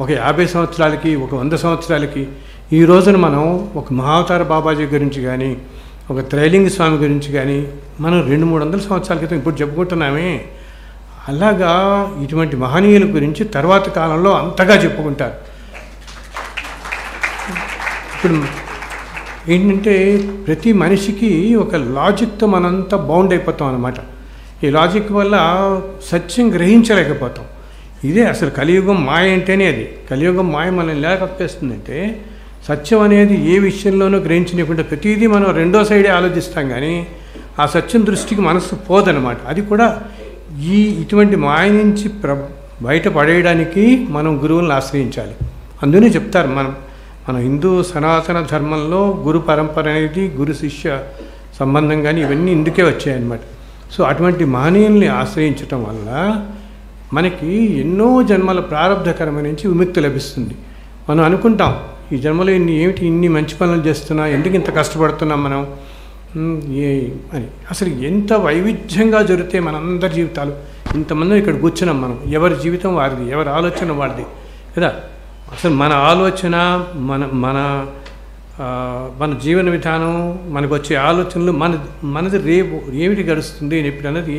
ఒక 50 సంవత్సరాలకి, ఒక 100 సంవత్సరాలకి ఈ రోజున మనం ఒక మహావతార బాబాజీ గురించి కానీ, ఒక త్రైలింగ స్వామి గురించి కానీ మనం 200-300 సంవత్సరాల క్రితం ఇప్పుడు చెప్పుకుంటున్నామే. అలాగా ఇటువంటి మహనీయుల గురించి తర్వాత కాలంలో అంతగా చెప్పుకుంటారు. ఇప్పుడు ఏంటంటే ప్రతి మనిషికి ఒక లాజిక్తో మనంతా బౌండ్ అయిపోతాం అన్నమాట. ఈ లాజిక్ వల్ల సత్యం గ్రహించలేకపోతాం. ఇదే అసలు కలియుగం మాయ అంటేనే అది. కలియుగం మాయ మనల్ని ఎలా కప్పేస్తుందంటే సత్యం అనేది ఏ విషయంలోనూ గ్రహించలేకుండా ప్రతిదీ మనం రెండో సైడే ఆలోచిస్తాం. కానీ ఆ సత్యం దృష్టికి మనసు పోదన్నమాట. అది కూడా ఇటువంటి మాయ నుంచి బయటపడేయడానికి మనం గురువులను ఆశ్రయించాలి. అందుకనే చెప్తారు మన హిందూ సనాతన ధర్మంలో గురు పరంపర అనేది గురు శిష్య సంబంధం కానీ ఇవన్నీ ఇందుకే వచ్చాయన్నమాట. సో అటువంటి మహనీయుల్ని ఆశ్రయించటం వల్ల మనకి ఎన్నో జన్మల ప్రారంధకరమ నుంచి విముక్తి లభిస్తుంది. మనం అనుకుంటాం ఈ జన్మలో ఇన్ని మంచి పనులు చేస్తున్నా, ఎందుకు ఇంత కష్టపడుతున్నాం మనం అని. అసలు ఎంత వైవిధ్యంగా జరిగితే మనందరి జీవితాలు, ఇంతమంది ఇక్కడ కూర్చున్నాం మనం, ఎవరి జీవితం వారిది, ఎవరి ఆలోచన వారిది కదా. అసలు మన ఆలోచన మన జీవన విధానం, మనకు వచ్చే ఆలోచనలు మనది రేపు ఏమిటి గడుస్తుంది అని ఇప్పుడు అన్నది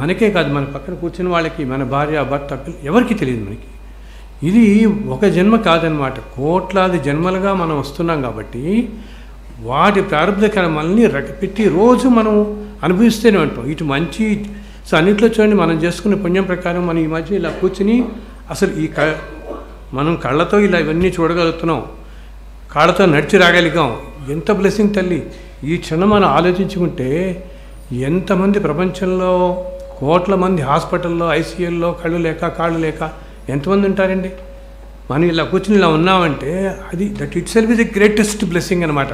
మనకే కాదు, మన పక్కన కూర్చున్న వాళ్ళకి, మన భార్య భర్త ఎవరికి తెలియదు మనకి. ఇది ఒక జన్మ కాదనమాట, కోట్లాది జన్మలుగా మనం వస్తున్నాం. కాబట్టి వాటి ప్రారంభ కర్మల్ని రకపెట్టి రోజు మనం అనుభవిస్తూనే ఉంటాం. ఇటు మంచి సో అన్నింటిలో చూడండి, మనం చేసుకునే పుణ్యం ప్రకారం మనం ఈ మధ్య ఇలా కూర్చుని అసలు మనం కళ్ళతో ఇలా ఇవన్నీ చూడగలుగుతున్నాం, కాళ్ళతో నడిచి రాగలిగాం. ఎంత బ్లెస్సింగ్ తల్లి. ఈ క్షణం మనం ఆలోచించుకుంటే ఎంతమంది ప్రపంచంలో కోట్ల మంది హాస్పిటల్లో ఐసీయూల్లో కళ్ళు లేక కాళ్ళు లేక ఎంతమంది ఉంటారండి. మనం ఇలా కూర్చుని ఇలా ఉన్నామంటే అది that it self is the greatest blessing అనమాట.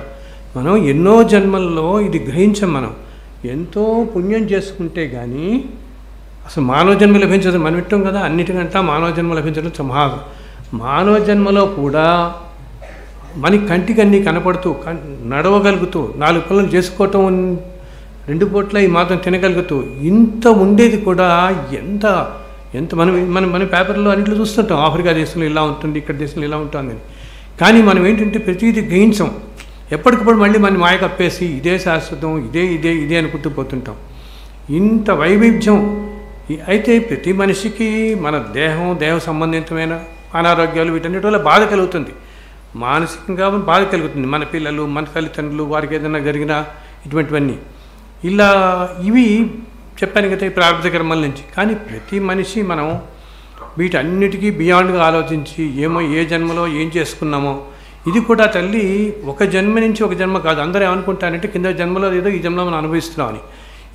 మనం ఎన్నో జన్మల్లో ఇది గ్రహించాం. మనం ఎంతో పుణ్యం చేసుకుంటే కానీ అసలు మానవ జన్మ లభించదు. మనం వింటాం కదా, అన్నిటికంటే మానవ జన్మ లభించడం మానవ జన్మలో కూడా మనకి కంటికి అన్నీ కనపడుతూ నడవగలుగుతూ 4 పనులు చేసుకోవటం, 2 పూట్ల ఈ మాత్రం తినగలుగుతూ ఇంత ఉండేది కూడా ఎంత మన పేపర్లో అన్నింటిలో చూస్తుంటాం, ఆఫ్రికా దేశంలో ఇలా ఉంటుంది, ఇక్కడ దేశంలో ఇలా ఉంటుందని. కానీ మనం ఏంటంటే ప్రతిదీ గ్రహించాం. ఎప్పటికప్పుడు మళ్ళీ మన మాయ కప్పేసి ఇదే శాశ్వతం, ఇదే అనుకుంటూ పోతుంటాం. ఇంత వైవిధ్యం అయితే ప్రతి మనిషికి మన దేహ సంబంధితమైన అనారోగ్యాలు వీటన్నిటి వల్ల బాధ కలుగుతుంది. మానసికంగా బాధ కలుగుతుంది. మన పిల్లలు, మన తల్లిదండ్రులు, వారికి ఏదైనా జరిగినా ఇటువంటివన్నీ ఇలా ఇవి చెప్పాను కదా, ఈ ప్రారంభ కర్మల నుంచి. కానీ ప్రతి మనిషి మనం వీటన్నిటికీ బియాండ్గా ఆలోచించి ఏ జన్మలో ఏం చేసుకున్నామో ఇది కూడా తల్లి ఒక జన్మ నుంచి ఒక జన్మ కాదు. అందరూ ఏమనుకుంటారంటే కింద జన్మలో ఏదో ఈ జన్మలో మనం అనుభవిస్తున్నామని.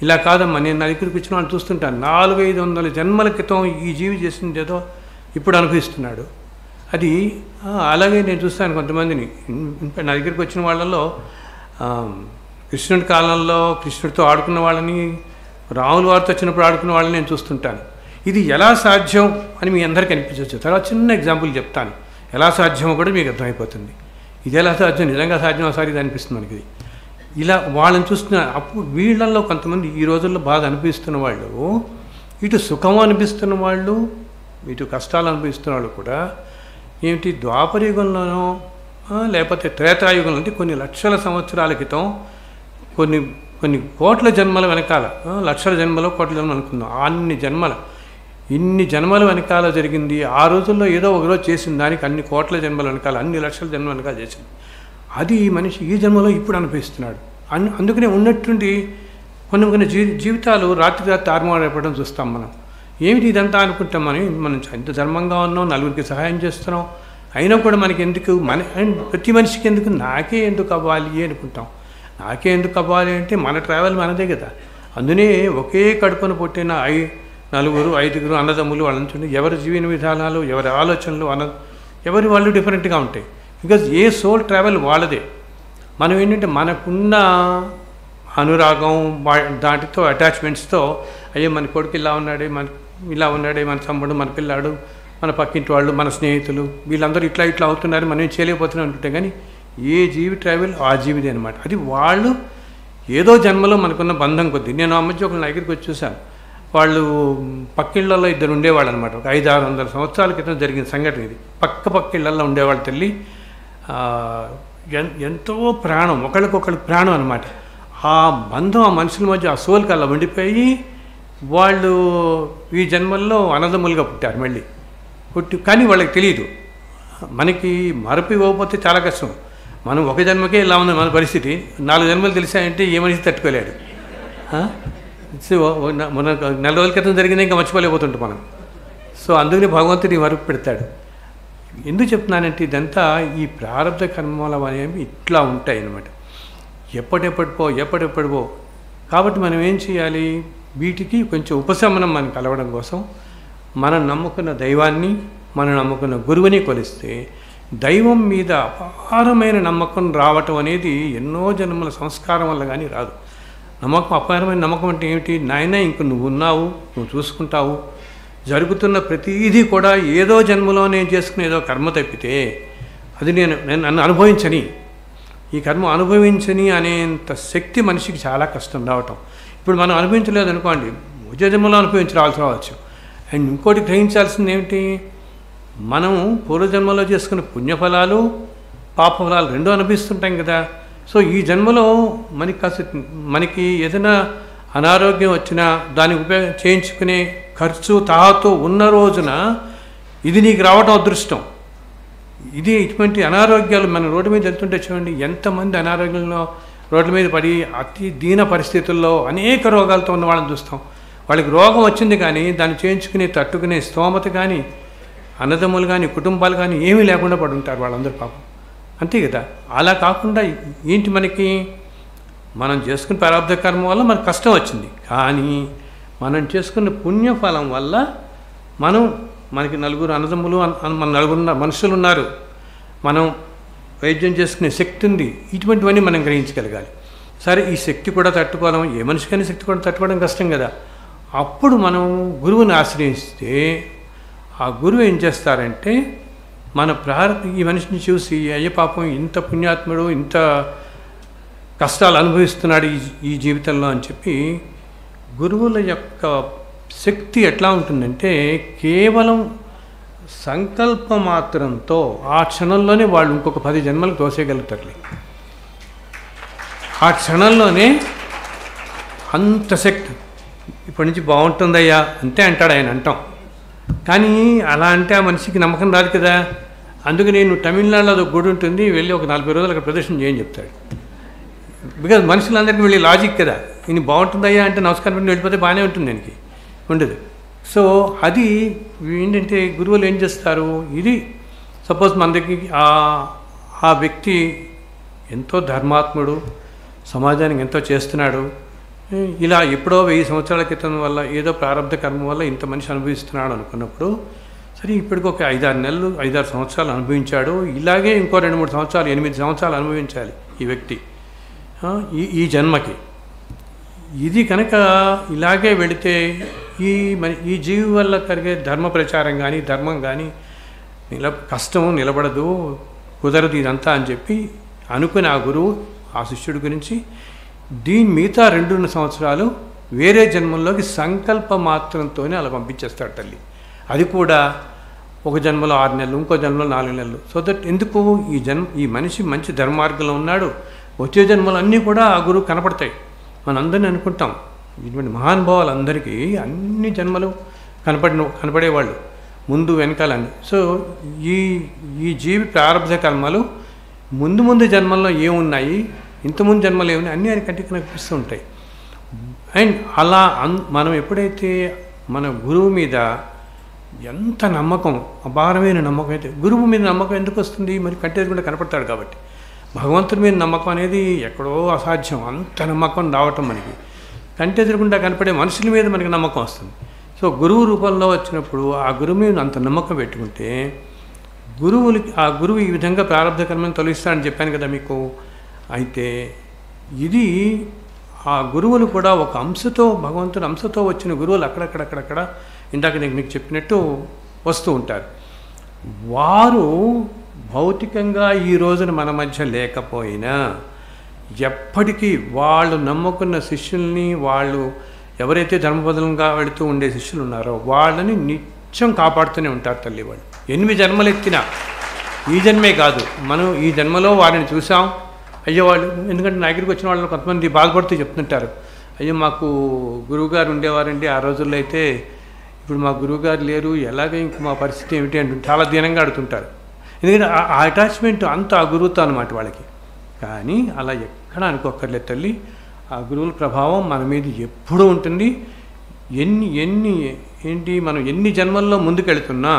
ఇలా కాదమ్మా, నేను నా దగ్గరికి వచ్చిన వాళ్ళు చూస్తుంటాను, 400-500 జన్మల క్రితం ఈ జీవి చేసింది ఏదో ఇప్పుడు అనుభవిస్తున్నాడు. అది అలాగే నేను చూస్తాను కొంతమందిని. నా దగ్గరికి వచ్చిన వాళ్ళలో కృష్ణుడి కాలంలో కృష్ణుడితో ఆడుకున్న వాళ్ళని, రాముల వారితో వచ్చినప్పుడు ఆడుకున్న వాళ్ళని నేను చూస్తుంటాను. ఇది ఎలా సాధ్యం అని మీ అందరికీ అనిపించవచ్చు. తర్వాత చిన్న ఎగ్జాంపుల్ చెప్తాను, ఎలా సాధ్యమో కూడా మీకు అర్థమైపోతుంది. ఇది ఎలా సాధ్యం, నిజంగా సాధ్యం సార్ ఇది అనిపిస్తుంది మనకి. ఇలా వాళ్ళని చూస్తున్న అప్పుడు వీళ్ళల్లో కొంతమంది ఈ రోజుల్లో బాధ అనిపిస్తున్న వాళ్ళు, ఇటు సుఖం అనిపిస్తున్న వాళ్ళు, ఇటు కష్టాలు అనుభవిస్తున్న వాళ్ళు కూడా ఏమిటి ద్వాపరయుగంలోనో లేకపోతే త్రేతాయుగంలో అంటే కొన్ని లక్షల సంవత్సరాల క్రితం కొన్ని కోట్ల జన్మల వెనకాల, లక్షల జన్మలో కోట్ల జన్మలు అనుకుందాం, ఇన్ని జన్మల వెనకాల జరిగింది. ఆ రోజుల్లో ఏదో ఒకరోజు చేసిన దానికి అన్ని కోట్ల జన్మల వెనకాల, అన్ని లక్షల జన్మల వెనకాల చేసింది. అది ఈ మనిషి ఈ జన్మలో ఇప్పుడు అనుభవిస్తున్నాడు. అందుకనే ఉన్నట్టుండి కొన్ని జీవితాలు రాత్రి తారుమారైపోవడం చూస్తాం మనం. ఏమిటి ఇదంతా అనుకుంటాం మనం ఎంత ధర్మంగా ఉన్నాం, నలుగురికి సహాయం చేస్తున్నాం, అయినా కూడా మనకి ఎందుకు ప్రతి మనిషికి ఎందుకు నాకే ఎందుకు అవ్వాలి అనుకుంటాం. నాకే ఎందుకు అవ్వాలి అంటే మన ట్రావెల్ మనదే కదా. అందునే ఒకే కడుపున పుట్టిన నలుగురు ఐదుగురు అన్నదమ్ములు వాళ్ళని ఎవరి జీవన విధానాలు, ఎవరి ఆలోచనలు ఎవరి వాళ్ళు డిఫరెంట్గా ఉంటాయి. బికాజ్ ఏ సోల్ ట్రావెల్ వాళ్ళదే. మనం ఏంటంటే మనకున్న అనురాగం దాటితో అటాచ్మెంట్స్తో అయ్యో మన కొడుకు ఇలా ఉన్నాడే, ఇలా ఉన్నాడే, మన తమ్ముడు, మన పిల్లాడు, మన పక్కింటి వాళ్ళు, మన స్నేహితులు వీళ్ళందరూ ఇట్లా అవుతున్నారు, మనం ఏం చేయలేకపోతున్నాం అంటుంటే, కానీ ఏ జీవి ట్రావెల్ ఆ జీవిదే అనమాట. అది వాళ్ళు ఏదో జన్మలో మనకున్న బంధం కొద్దీ. నేను ఆ మధ్య ఒకళ్ళ దగ్గరికి వచ్చి చూశాను. వాళ్ళు పక్కిళ్ళల్లో ఇద్దరు ఉండేవాళ్ళు అనమాట. ఒక 500-600 సంవత్సరాల క్రితం జరిగిన సంఘటన ఇది. పక్క ఇళ్ళల్లో ఉండేవాళ్ళు తల్లి. ఎంతో ప్రాణం, ఒకళ్ళకొకళ్ళకి ప్రాణం అనమాట. ఆ బంధం ఆ మనుషుల మధ్య ఆ సోల్కి అలా ఉండిపోయి వాళ్ళు ఈ జన్మల్లో అన్నదమ్ములుగా పుట్టారు మళ్ళీ. కానీ వాళ్ళకి తెలియదు. మనకి మరపు ఇవ్వకపోతే చాలా కష్టం. మనం ఒక జన్మకే ఇలా ఉంది మన పరిస్థితి. 4 జన్మలు తెలిసాయంటే ఏ మనిషి తట్టుకోలేడు. మన నెల రోజుల క్రితం జరిగింది ఇంకా మర్చిపోలేకపోతుంటాం మనం. సో అందుకని భగవంతుడి మరుపు పెడతాడు. ఎందుకు చెప్తున్నానంటే ఇదంతా ఈ ప్రారంభ కర్మల అనేవి ఇట్లా ఉంటాయి అన్నమాట. ఎప్పటిపో. కాబట్టి మనం ఏం చేయాలి? వీటికి కొంచెం ఉపశమనం మనకు కలవడం కోసం మనం నమ్ముకున్న దైవాన్ని, మనం నమ్ముకున్న గురువుని కొలిస్తే దైవం మీద అపారమైన నమ్మకం రావటం అనేది ఎన్నో జన్మల సంస్కారం వల్ల కానీ రాదు. అపారమైన నమ్మకం అంటే ఏమిటి? నాయన ఇంక నువ్వు ఉన్నావు, నువ్వు చూసుకుంటావు, జరుగుతున్న ప్రతిదీ కూడా ఏదో జన్మలో నేను చేసుకునే ఏదో కర్మ తప్పితే అది నన్ను అనుభవించని, ఈ కర్మ అనుభవించని అనేంత శక్తి మనిషికి చాలా కష్టం రావటం. ఇప్పుడు మనం అనుభవించలేదు అనుకోండి, వచ్చే జన్మలో రావచ్చు. అండ్ ఇంకోటి గ్రహించాల్సింది ఏమిటి? మనం పూర్వజన్మలో చేసుకున్న పుణ్యఫలాలు, పాపఫలాలు రెండూ అనుభవిస్తుంటాం కదా. సో ఈ జన్మలో మనకి ఏదైనా అనారోగ్యం వచ్చినా దాన్ని చేయించుకునే ఖర్చు తాహతో ఉన్న రోజున ఇది నీకు రావటం అదృష్టం. ఇది ఇటువంటి అనారోగ్యాలు మన రోడ్డు మీద వెళ్తుంటే చూడండి, ఎంతమంది అనారోగ్యంలో రోడ్ల మీద పడి అతి దీన పరిస్థితుల్లో అనేక రోగాలతో ఉన్న వాళ్ళని చూస్తాం. వాళ్ళకి రోగం వచ్చింది కానీ దాన్ని చేయించుకుని తట్టుకునే స్తోమత కానీ, అన్నదమ్ములు కానీ, కుటుంబాలు కానీ ఏమీ లేకుండా పడి ఉంటారు వాళ్ళందరూ పాపం. అంతే కదా. అలా కాకుండా ఏంటి, మనం చేసుకున్న ప్రారంభ కర్మ వల్ల మనకు కష్టం వచ్చింది, కానీ మనం చేసుకున్న పుణ్యఫలం వల్ల మనకి నలుగురు అన్నదమ్ములు, మన నలుగురు మనుషులు ఉన్నారు, మనం వైద్యం చేసుకునే శక్తి ఉంది. ఇటువంటివన్నీ మనం గ్రహించగలగాలి. సరే, ఈ శక్తి కూడా తట్టుకోవడం, ఏ మనిషికైనా శక్తి కూడా తట్టుకోవడం కష్టం కదా. అప్పుడు మనం గురువుని ఆశ్రయిస్తే ఆ గురువు ఏం చేస్తారంటే ఈ మనిషిని చూసి అయ్యే పాపం ఇంత పుణ్యాత్ముడు, ఇంత కష్టాలు అనుభవిస్తున్నాడు ఈ జీవితంలో అని చెప్పి, గురువుల యొక్క శక్తి ఎట్లా ఉంటుందంటే కేవలం సంకల్ప మాత్రంతో ఆ క్షణంలోనే వాళ్ళు ఇంకొక 10 జన్మలకు తోసేయగలుగుతారు. ఆ క్షణంలోనే అంత శక్తి. ఇప్పటి నుంచి బాగుంటుందయ్యా అంతే అంటాడు ఆయన, అంటాం. కానీ అలా అంటే ఆ మనిషికి నమ్మకం రాదు కదా. అందుకు నేను తమిళనాడులో ఒక గుడి ఉంటుంది, వెళ్ళి ఒక 40 రోజులు అక్కడ ప్రదర్శన చేయని చెప్తాడు. బికాజ్ మనుషులందరికీ వెళ్ళి లాజిక్ కదా, ఈయన బాగుంటుందయ్యా అంటే నమస్కారం పెట్టి వెళ్ళిపోతే బాగానే ఉంటుంది, దానికి ఉండదు. సో అది ఏంటంటే గురువులు ఏం చేస్తారు, ఇది సపోజ్ మన దగ్గరికి ఆ వ్యక్తి ఎంతో ధర్మాత్ముడు, సమాజానికి ఎంతో చేస్తున్నాడు, ఇలా ఎప్పుడో 1000 సంవత్సరాల క్రితం వల్ల ఏదో ప్రారంభ కర్మ వల్ల ఇంత మనిషి అనుభవిస్తున్నాడు అనుకున్నప్పుడు, సరే ఇప్పటికి ఒక 5-6 నెలలు 5-6 సంవత్సరాలు అనుభవించాడు, ఇలాగే ఇంకో 2-3 సంవత్సరాలు 8 సంవత్సరాలు అనుభవించాలి ఈ వ్యక్తి ఈ జన్మకి. ఇది కనుక ఇలాగే వెళితే ఈ జీవి వల్ల కలిగే ధర్మ ప్రచారం కానీ, ధర్మం కానీ కష్టం నిలబడదు, కుదరదు ఇదంతా అని చెప్పి అనుకుని ఆ గురువు ఆ శిష్యుడి గురించి దీని మిగతా 2 సంవత్సరాలు వేరే జన్మల్లోకి సంకల్ప మాత్రంతోనే అలా పంపించేస్తాడు తల్లి. అది కూడా ఒక జన్మలో 6 నెలలు, ఇంకో జన్మలో 4 నెలలు. సో దట్ ఎందుకు ఈ మనిషి మంచి ధర్మార్గంలో ఉన్నాడు, వచ్చే జన్మలు అన్నీ కూడా ఆ గురువు కనపడతాయి. మనందరినీ అనుకుంటాం, ఇటువంటి మహానుభావాలందరికీ అన్ని జన్మలు కనపడేవాళ్ళు ముందు వెనకాలని. సో ఈ జీవి ప్రారంభ కర్మలు ముందు జన్మల్లో ఏమున్నాయి, ఇంతకుముందు జన్మలు ఏమున్నాయి అన్నీ ఆయన కంటికి కనిపిస్తూ ఉంటాయి. అండ్ అలా మనం ఎప్పుడైతే మన గురువు మీద ఎంత నమ్మకం, అపారమైన నమ్మకం అయితే, గురువు మీద నమ్మకం ఎందుకు వస్తుంది, మరి కంటే కూడా కనపడతాడు కాబట్టి. భగవంతుడి మీద నమ్మకం అనేది ఎక్కడో అసాధ్యం, అంత నమ్మకం రావటం మనకి. కంటి ఎదురుకుండా కనపడే మనుషుల మీద మనకి నమ్మకం వస్తుంది. సో గురువు రూపంలో వచ్చినప్పుడు ఆ గురువు మీద అంత నమ్మకం పెట్టుకుంటే ఆ గురువు ఈ విధంగా ప్రారంభ కర్మను తొలగిస్తాడని చెప్పాను కదా మీకు. అయితే ఇది ఆ గురువులు కూడా ఒక అంశతో, భగవంతుని అంశతో వచ్చిన గురువులు అక్కడక్కడ ఇందాక నేను మీకు చెప్పినట్టు వస్తూ ఉంటారు. వారు భౌతికంగా ఈ రోజున మన మధ్య లేకపోయినా ఎప్పటికీ వాళ్ళు నమ్ముకున్న శిష్యుల్ని, వాళ్ళు ఎవరైతే ధర్మబద్ధంగా వెళుతూ ఉండే శిష్యులు ఉన్నారో వాళ్ళని నిత్యం కాపాడుతూనే ఉంటారు తల్లి. వాళ్ళు 8 జన్మలు ఎత్తినా, ఈ జన్మే కాదు, మనం ఈ జన్మలో వారిని చూసాం. అయ్యో వాళ్ళు, ఎందుకంటే నా దగ్గరికి వచ్చిన వాళ్ళు కొంతమంది బాధపడుతూ చెప్తుంటారు, అయ్యో మాకు గురువుగారు ఉండేవారండి ఆ రోజుల్లో, అయితే ఇప్పుడు మా గురువుగారు లేరు, ఎలాగ ఇంక మా పరిస్థితి ఏమిటి అంటూ చాలా దీనంగా అడుగుతుంటారు. ఎందుకంటే ఆ అటాచ్మెంట్ అంతా ఆ గురువుతో అన్నమాట వాళ్ళకి. కానీ అలా ఎక్కడ అనుకోక్కర్లేదు తల్లి, ఆ గురువుల ప్రభావం మన మీద ఎప్పుడూ ఉంటుంది. మనం ఎన్ని జన్మల్లో ముందుకెళ్తున్నా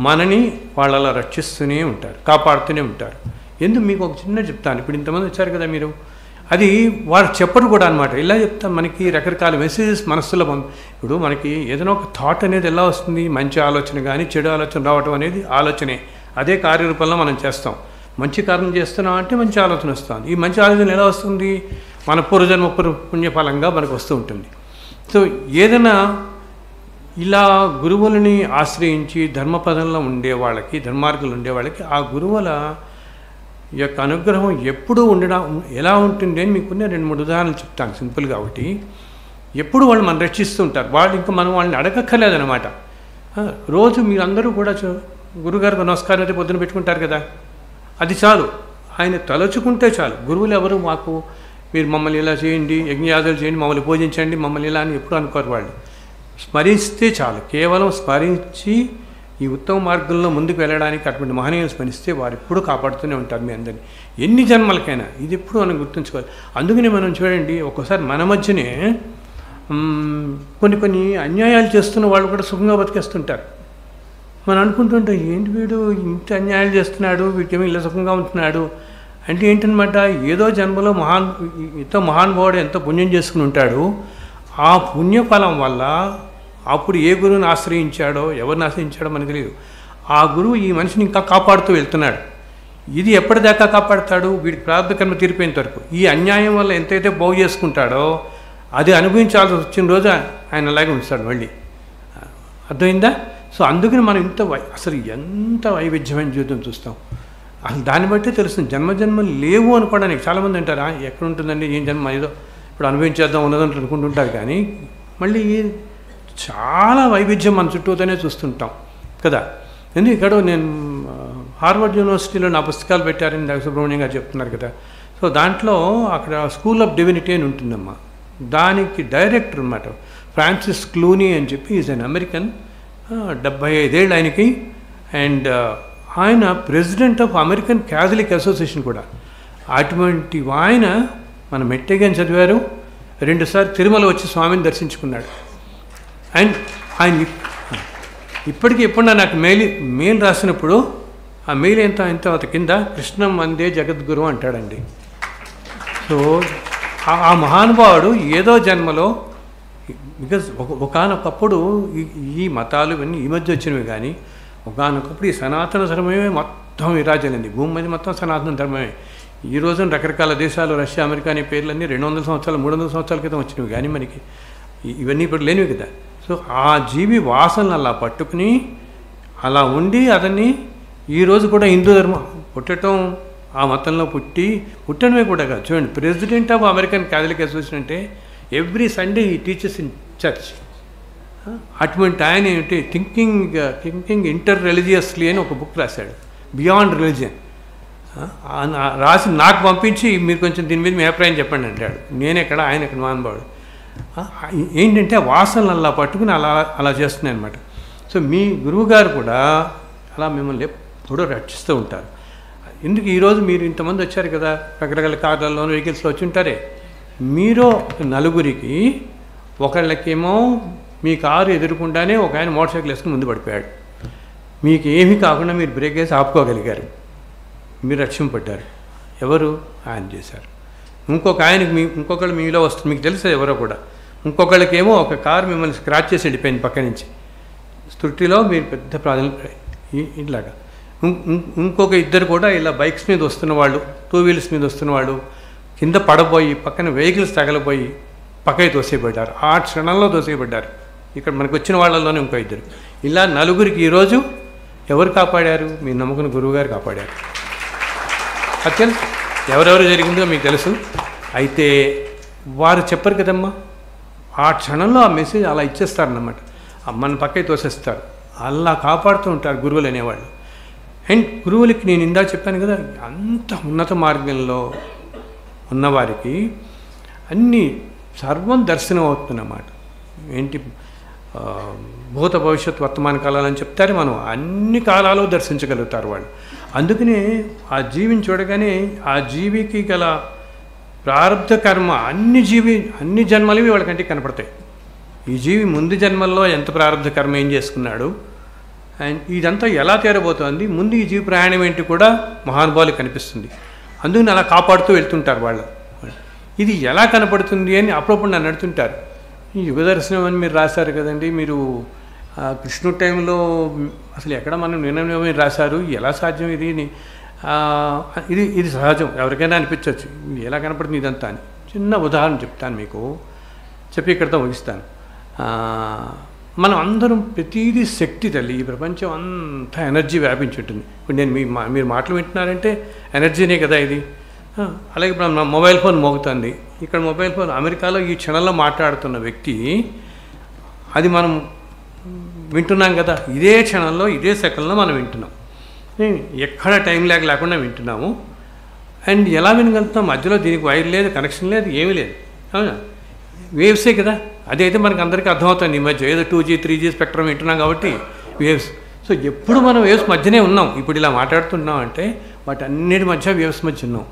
మనని వాళ్ళు అలా రక్షిస్తూనే ఉంటారు, కాపాడుతూనే ఉంటారు. ఎందుకు మీకు ఒక చిన్న చెప్తాను. ఇప్పుడు ఇంతమంది వచ్చారు కదా మీరు, అది వారు చెప్పరు కూడా అనమాట. ఇలా చెప్తాం, మనకి రకరకాల మెసేజెస్ మనస్సులో ఇప్పుడు మనకి ఏదైనా ఒక థాట్ అనేది ఎలా వస్తుంది, మంచి ఆలోచన కానీ చెడు ఆలోచన రావటం అనేది ఆలోచనే. అదే కార్యరూపంలో మనం చేస్తాం. మంచి కార్యం చేస్తున్నాం అంటే మంచి ఆలోచన వస్తుంది. ఈ మంచి ఆలోచన ఎలా వస్తుంది, మన పూర్వజన్మ పుణ్యఫలంగా మనకు వస్తూ ఉంటుంది. సో ఏదైనా ఇలా గురువులని ఆశ్రయించి ధర్మపదంలో ఉండే వాళ్ళకి, ధర్మార్గులు ఉండే వాళ్ళకి ఆ గురువుల యొక్క అనుగ్రహం ఎప్పుడూ ఉండడం ఎలా ఉంటుంది అని మీకు 2-3 ఉదాహరణలు చెప్తాను సింపుల్గా. ఒకటి, ఎప్పుడు వాళ్ళు మనం రక్షిస్తూ ఉంటారు. వాళ్ళు ఇంకా మనం వాళ్ళని అడగక్కర్లేదనమాట. రోజు మీరందరూ కూడా గురుగారికి నమస్కారం అయితే పొద్దున పెట్టుకుంటారు కదా, అది చాలు. ఆయన తలుచుకుంటే చాలు. గురువులు ఎవరు మాకు మీరు మమ్మల్ని ఇలా చేయండి, యజ్ఞయాగాలు చేయండి, మమ్మల్ని పూజించండి, మమ్మల్ని ఇలా అని ఎప్పుడు అనుకోరు. వాళ్ళు స్మరిస్తే చాలు. కేవలం స్మరించి ఈ ఉత్తమ మార్గంలో ముందుకు వెళ్ళడానికి అటువంటి మహనీయులు స్మరిస్తే వారు ఎప్పుడూ కాపాడుతూనే ఉంటారు మీ అందరినీ, ఎన్ని జన్మలకైనా. ఇది ఎప్పుడు మనం గుర్తుంచుకోవాలి. అందుకని మనం చూడండి, ఒక్కోసారి మన మధ్యనే కొన్ని అన్యాయాలు చేస్తున్న వాళ్ళు కూడా సుఖంగా బతికేస్తుంటారు. మనం అనుకుంటుంటాం, ఏంటి వీడు ఇంత అన్యాయాలు చేస్తున్నాడు, వీటికేమీ ఇలా సుఖంగా ఉంటున్నాడు అంటే ఏంటనమాట, ఏదో జన్మలో ఎంతో మహానుభావుడు ఎంతో పుణ్యం చేసుకుని ఉంటాడు. ఆ పుణ్యఫలం వల్ల అప్పుడు ఏ గురువుని ఆశ్రయించాడో, ఎవరిని ఆశ్రయించాడో మనకు తెలియదు. ఆ గురువు ఈ మనిషిని ఇంకా కాపాడుతూ వెళ్తున్నాడు. ఇది ఎప్పటిదాకా కాపాడుతాడు, వీడికి ప్రారంభ కర్మ తీరిపోయేంత వరకు. ఈ అన్యాయం వల్ల ఎంతైతే బాగు చేసుకుంటాడో అది అనుభవించాల్సి వచ్చిన రోజు ఆయన అలాగే ఉంచుతాడు మళ్ళీ. అర్థమైందా? సో అందుకని మనం అసలు ఎంత వైవిధ్యమైన జీవితం చూస్తాం. అసలు దాన్ని బట్టే తెలుస్తుంది. జన్మలు లేవు అనుకోవడానికి చాలామంది అంటారు, ఎక్కడ ఉంటుందండి ఏం జన్మ, ఏదో ఇప్పుడు అనుభవించేద్దాం ఉన్నదంటూ అనుకుంటుంటారు. కానీ మళ్ళీ చాలా వైవిధ్యం మన చుట్టూతోనే చూస్తుంటాం కదా. ఎందుకు ఇక్కడ నేను హార్వర్డ్ యూనివర్సిటీలో నా పుస్తకాలు పెట్టారని డాక్టర్ సుబ్రహ్మణ్యం గారు చెప్తున్నారు కదా. సో దాంట్లో అక్కడ స్కూల్ ఆఫ్ డివినిటీ అని ఉంటుందమ్మా. దానికి డైరెక్టర్ అన్నమాట ఫ్రాన్సిస్ క్లూనీ అని చెప్పి, ఈజ్ అన్ అమెరికన్, 75 ఏళ్ళు ఆయనకి. అండ్ ఆయన president of American Catholic association కూడా. అటువంటి ఆయన మన మెట్టెగని చదివారు, 2 సార్లు తిరుమల వచ్చి స్వామిని దర్శించుకున్నాడు. అండ్ ఆయన ఇప్పటికీ ఎప్పుడన్నా నాకు మెయిల్ రాసినప్పుడు ఆ మెయిల్ ఎంత కింద కృష్ణం వందే జగద్గురు అంటాడండి. సో ఆ మహానుభావుడు ఏదో జన్మలో, బికాజ్ ఒకనొకప్పుడు ఈ మతాలు ఇవన్నీ ఈ మధ్య వచ్చినవి, కానీ ఒకనొకప్పుడు ఈ సనాతన ధర్మమే మొత్తం విరాజలింది. భూమి మీద మొత్తం సనాతన ధర్మమే. ఈ రోజున రకరకాల దేశాలు, రష్యా, అమెరికా అనే పేర్లన్నీ 200 సంవత్సరాలు 300 సంవత్సరాల క్రితం వచ్చినవి, కానీ మనకి ఇవన్నీ ఇప్పుడు లేనివి కదా. సో ఆ జీవి వాసనలు అలా పట్టుకుని అలా ఉండి అతన్ని ఈరోజు కూడా హిందూ ధర్మం పుట్టడం, ఆ మతంలో పుట్టడమే కూడా కాదు. చూడండి, president of American Catholic association అంటే ఎవ్రీ సండే ఈ టీచర్స్ ఇన్ చర్చ్. అటువంటి ఆయన ఏంటి థింకింగ్ ఇంటర్ రిలీజియస్లీ అని ఒక బుక్ రాశాడు, బియాండ్ రిలీజియన్. రాసి నాకు పంపించి మీరు కొంచెం దీని మీద మీ అభిప్రాయం చెప్పండి అంటాడు. నేనెక్కడ, ఆయన ఎక్కడ, మహానుభావుడు. ఏంటంటే వాసనలు అలా పట్టుకుని అలా చేస్తున్నాయి అనమాట. సో మీ గురువుగారు కూడా అలా మిమ్మల్ని ఎప్పుడూ రక్షిస్తూ ఉంటారు. ఎందుకు ఈరోజు మీరు ఇంతమంది వచ్చారు కదా, రకరకాల కార్లలో, వెహికల్స్లో వచ్చి ఉంటారే. మీరు నలుగురికి, ఒకళ్ళకేమో మీ కారు ఎదురుకుండానే ఒక ఆయన మోటార్ సైకిల్ వేసుకుని ముందు పడిపోయాడు. మీకు ఏమీ కాకుండా మీరు బ్రేక్ వేసి ఆపుకోగలిగారు, మీరు రక్షింపడ్డారు. ఎవరు? ఆయన చేశారు. ఇంకొకళ్ళు మీలో వస్తుంది, మీకు తెలుసు ఎవరో కూడా. ఇంకొకళ్ళకేమో ఒక కారు మిమ్మల్ని స్క్రాచ్ చేసి వెళ్ళిపోయింది పక్క నుంచి, త్రుటిలో మీరు పెద్ద ప్రాబ్లం ఇట్లాగా. ఇంకొక ఇద్దరు కూడా ఇలా బైక్స్ మీద వస్తున్న వాళ్ళు, 2 వీలర్స్ మీద వస్తున్న వాళ్ళు కింద పడబోయి పక్కన వెహికల్స్ తగలబోయి పక్కకి తోసేయబడ్డారు. ఆ క్షణంలో తోసేయబడ్డారు. ఇక్కడ మనకు వచ్చిన వాళ్ళలోనే ఇంకో ఇద్దరు. ఇలా నలుగురికి ఈరోజు ఎవరు కాపాడారు? మీ నమ్ముకున్న గురువుగారు కాపాడారు. అది తెలుసు, ఎవరెవరు జరిగిందో మీకు తెలుసు. అయితే వారు చెప్పరు కదమ్మా, ఆ క్షణంలో ఆ మెసేజ్ అలా ఇచ్చేస్తారన్నమాట. మన పక్కకి తోసేస్తారు. అలా కాపాడుతూ ఉంటారు గురువులు అనేవాళ్ళు. అండ్ గురువులకి నేను ఇందా చెప్పాను కదా, అంత ఉన్నత మార్గంలో ఉన్నవారికి అన్నీ సర్వం దర్శనం అవుతుందన్నమాట. ఏంటి భూత భవిష్యత్ వర్తమాన కాలాలని చెప్తారు, మనం అన్ని కాలాలు దర్శించగలుగుతారు వాళ్ళు. అందుకనే ఆ జీవిని చూడగానే ఆ జీవికి గల ప్రారంధ కర్మ అన్ని జన్మలవి వాళ్ళకంటే కనపడతాయి. ఈ జీవి ముందు జన్మల్లో ఎంత ప్రారంధ కర్మ ఏం చేసుకున్నాడు, అండ్ ఇదంతా ఎలా తీరబోతోంది, ముందు ఈ జీవి ప్రయాణం ఏంటి కూడా మహానుభావులు కనిపిస్తుంది. అందుకని అలా కాపాడుతూ వెళ్తుంటారు వాళ్ళు. ఇది ఎలా కనపడుతుంది అని అప్పుడప్పుడు నన్ను అడుగుతుంటారు. ఈ యుగ దర్శనం అని మీరు రాశారు కదండి, మీరు కృష్ణుడి టైంలో అసలు ఎక్కడ మనం నిర్ణయం రాశారు, ఎలా సాధ్యం ఇది ఇది సహజం, ఎవరికైనా అనిపించవచ్చు ఎలా కనపడుతుంది ఇదంతా అని. చిన్న ఉదాహరణ చెప్తాను మీకు, చెప్పి ఇక్కడితో ముగిస్తాను. మనం అందరం ప్రతిదీ శక్తి తల్లి. ఈ ప్రపంచం అంతా ఎనర్జీ వ్యాపించి ఉంటుంది. ఇప్పుడు నేను మీరు మాటలు వింటున్నారంటే ఎనర్జీనే కదా ఇది. అలాగే ఇప్పుడు నా మొబైల్ ఫోన్ మోగుతుంది. ఇక్కడ మొబైల్ ఫోన్ అమెరికాలో ఈ క్షణంలో మాట్లాడుతున్న వ్యక్తి, అది మనం వింటున్నాం కదా, ఇదే క్షణంలో ఇదే సెకండ్లో మనం వింటున్నాం. ఎక్కడ టైం లేకుండా వింటున్నాము. అండ్ ఎలా వినగలుగుతాం? మధ్యలో దీనికి వైర్ లేదు, కనెక్షన్ లేదు, ఏమీ లేదు. అవునా? వేవ్సే కదా. అదైతే మనకు అందరికీ అర్థమవుతుంది. ఈ మధ్య ఏదో 2G 3G స్పెక్ట్రమ్ వింటున్నాం కాబట్టి వేవ్స్. సో ఎప్పుడు మనం వేవ్స్ మధ్యనే ఉన్నాం. ఇప్పుడు ఇలా మాట్లాడుతున్నాం అంటే వాటి అన్నిటి మధ్య వేవ్స్ మధ్య ఉన్నాం.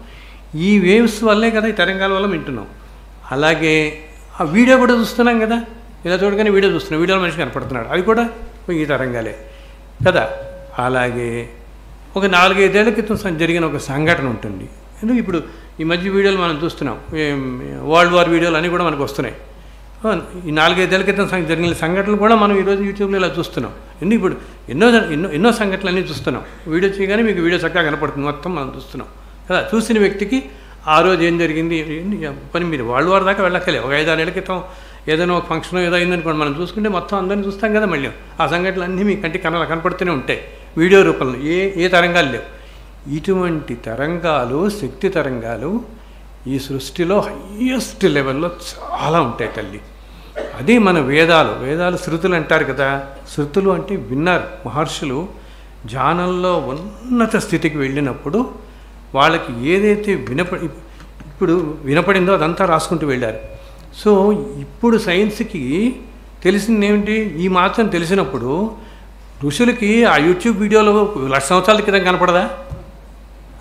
ఈ వేవ్స్ వల్లే కదా ఈ తరంగాల వల్ల వింటున్నాం. అలాగే ఆ వీడియో కూడా చూస్తున్నాం కదా, ఇలా చూడగానే వీడియో చూస్తున్నాం, వీడియోలో మనిషి కనపడుతున్నాడు, అది కూడా ఈ తరంగాలే కదా. అలాగే ఒక 4-5 ఏళ్ల క్రితం జరిగిన ఒక సంఘటన ఉంటుంది. ఎందుకు ఇప్పుడు ఈ మధ్య వీడియోలు మనం చూస్తున్నాం, వరల్డ్ వార్ వీడియోలు అన్నీ కూడా మనకు వస్తున్నాయి. ఈ 4-5 ఏళ్ల క్రితం జరిగిన సంఘటనలు కూడా మనం ఈరోజు యూట్యూబ్లో ఇలా చూస్తున్నాం. ఎందుకు ఇప్పుడు ఎన్నో సంఘటనలు అన్నీ చూస్తున్నాం. వీడియో చేయగానే మీకు వీడియో చక్కగా కనపడుతుంది, మొత్తం మనం చూస్తున్నాం కదా. చూసిన వ్యక్తికి ఆ రోజు ఏం జరిగింది పని మీరు వరల్డ్ వార్ దాకా వెళ్ళక్కలే. ఒక 5-6 ఏళ్ల క్రితం ఏదైనా ఒక ఫంక్షన్ ఏదో అయిందనుకోండి, మనం చూసుకుంటే మొత్తం అందరినీ చూస్తాం కదా. మళ్ళీ ఆ సంఘటనలు అన్నీ మీ కంటికి కనపడుతూనే ఉంటాయి వీడియో రూపంలో. ఏ తరంగాలు లేవు. ఇటువంటి తరంగాలు, శక్తి తరంగాలు ఈ సృష్టిలో హయ్యెస్ట్ లెవెల్లో చాలా ఉంటాయి తల్లి. అది మన వేదాలు శృతులు అంటారు కదా. శృతులు అంటే విన్నారు. మహర్షులు ధ్యానంలో ఉన్నత స్థితికి వెళ్ళినప్పుడు వాళ్ళకి ఏదైతే ఇప్పుడు వినపడిందో అదంతా రాసుకుంటూ వెళ్ళారు. సో ఇప్పుడు సైన్స్కి తెలిసింది ఏమిటి? ఈ మాత్రం తెలిసినప్పుడు ఋషులకి ఆ యూట్యూబ్ వీడియోలో 1,00,000 సంవత్సరాల క్రితం కనపడదా?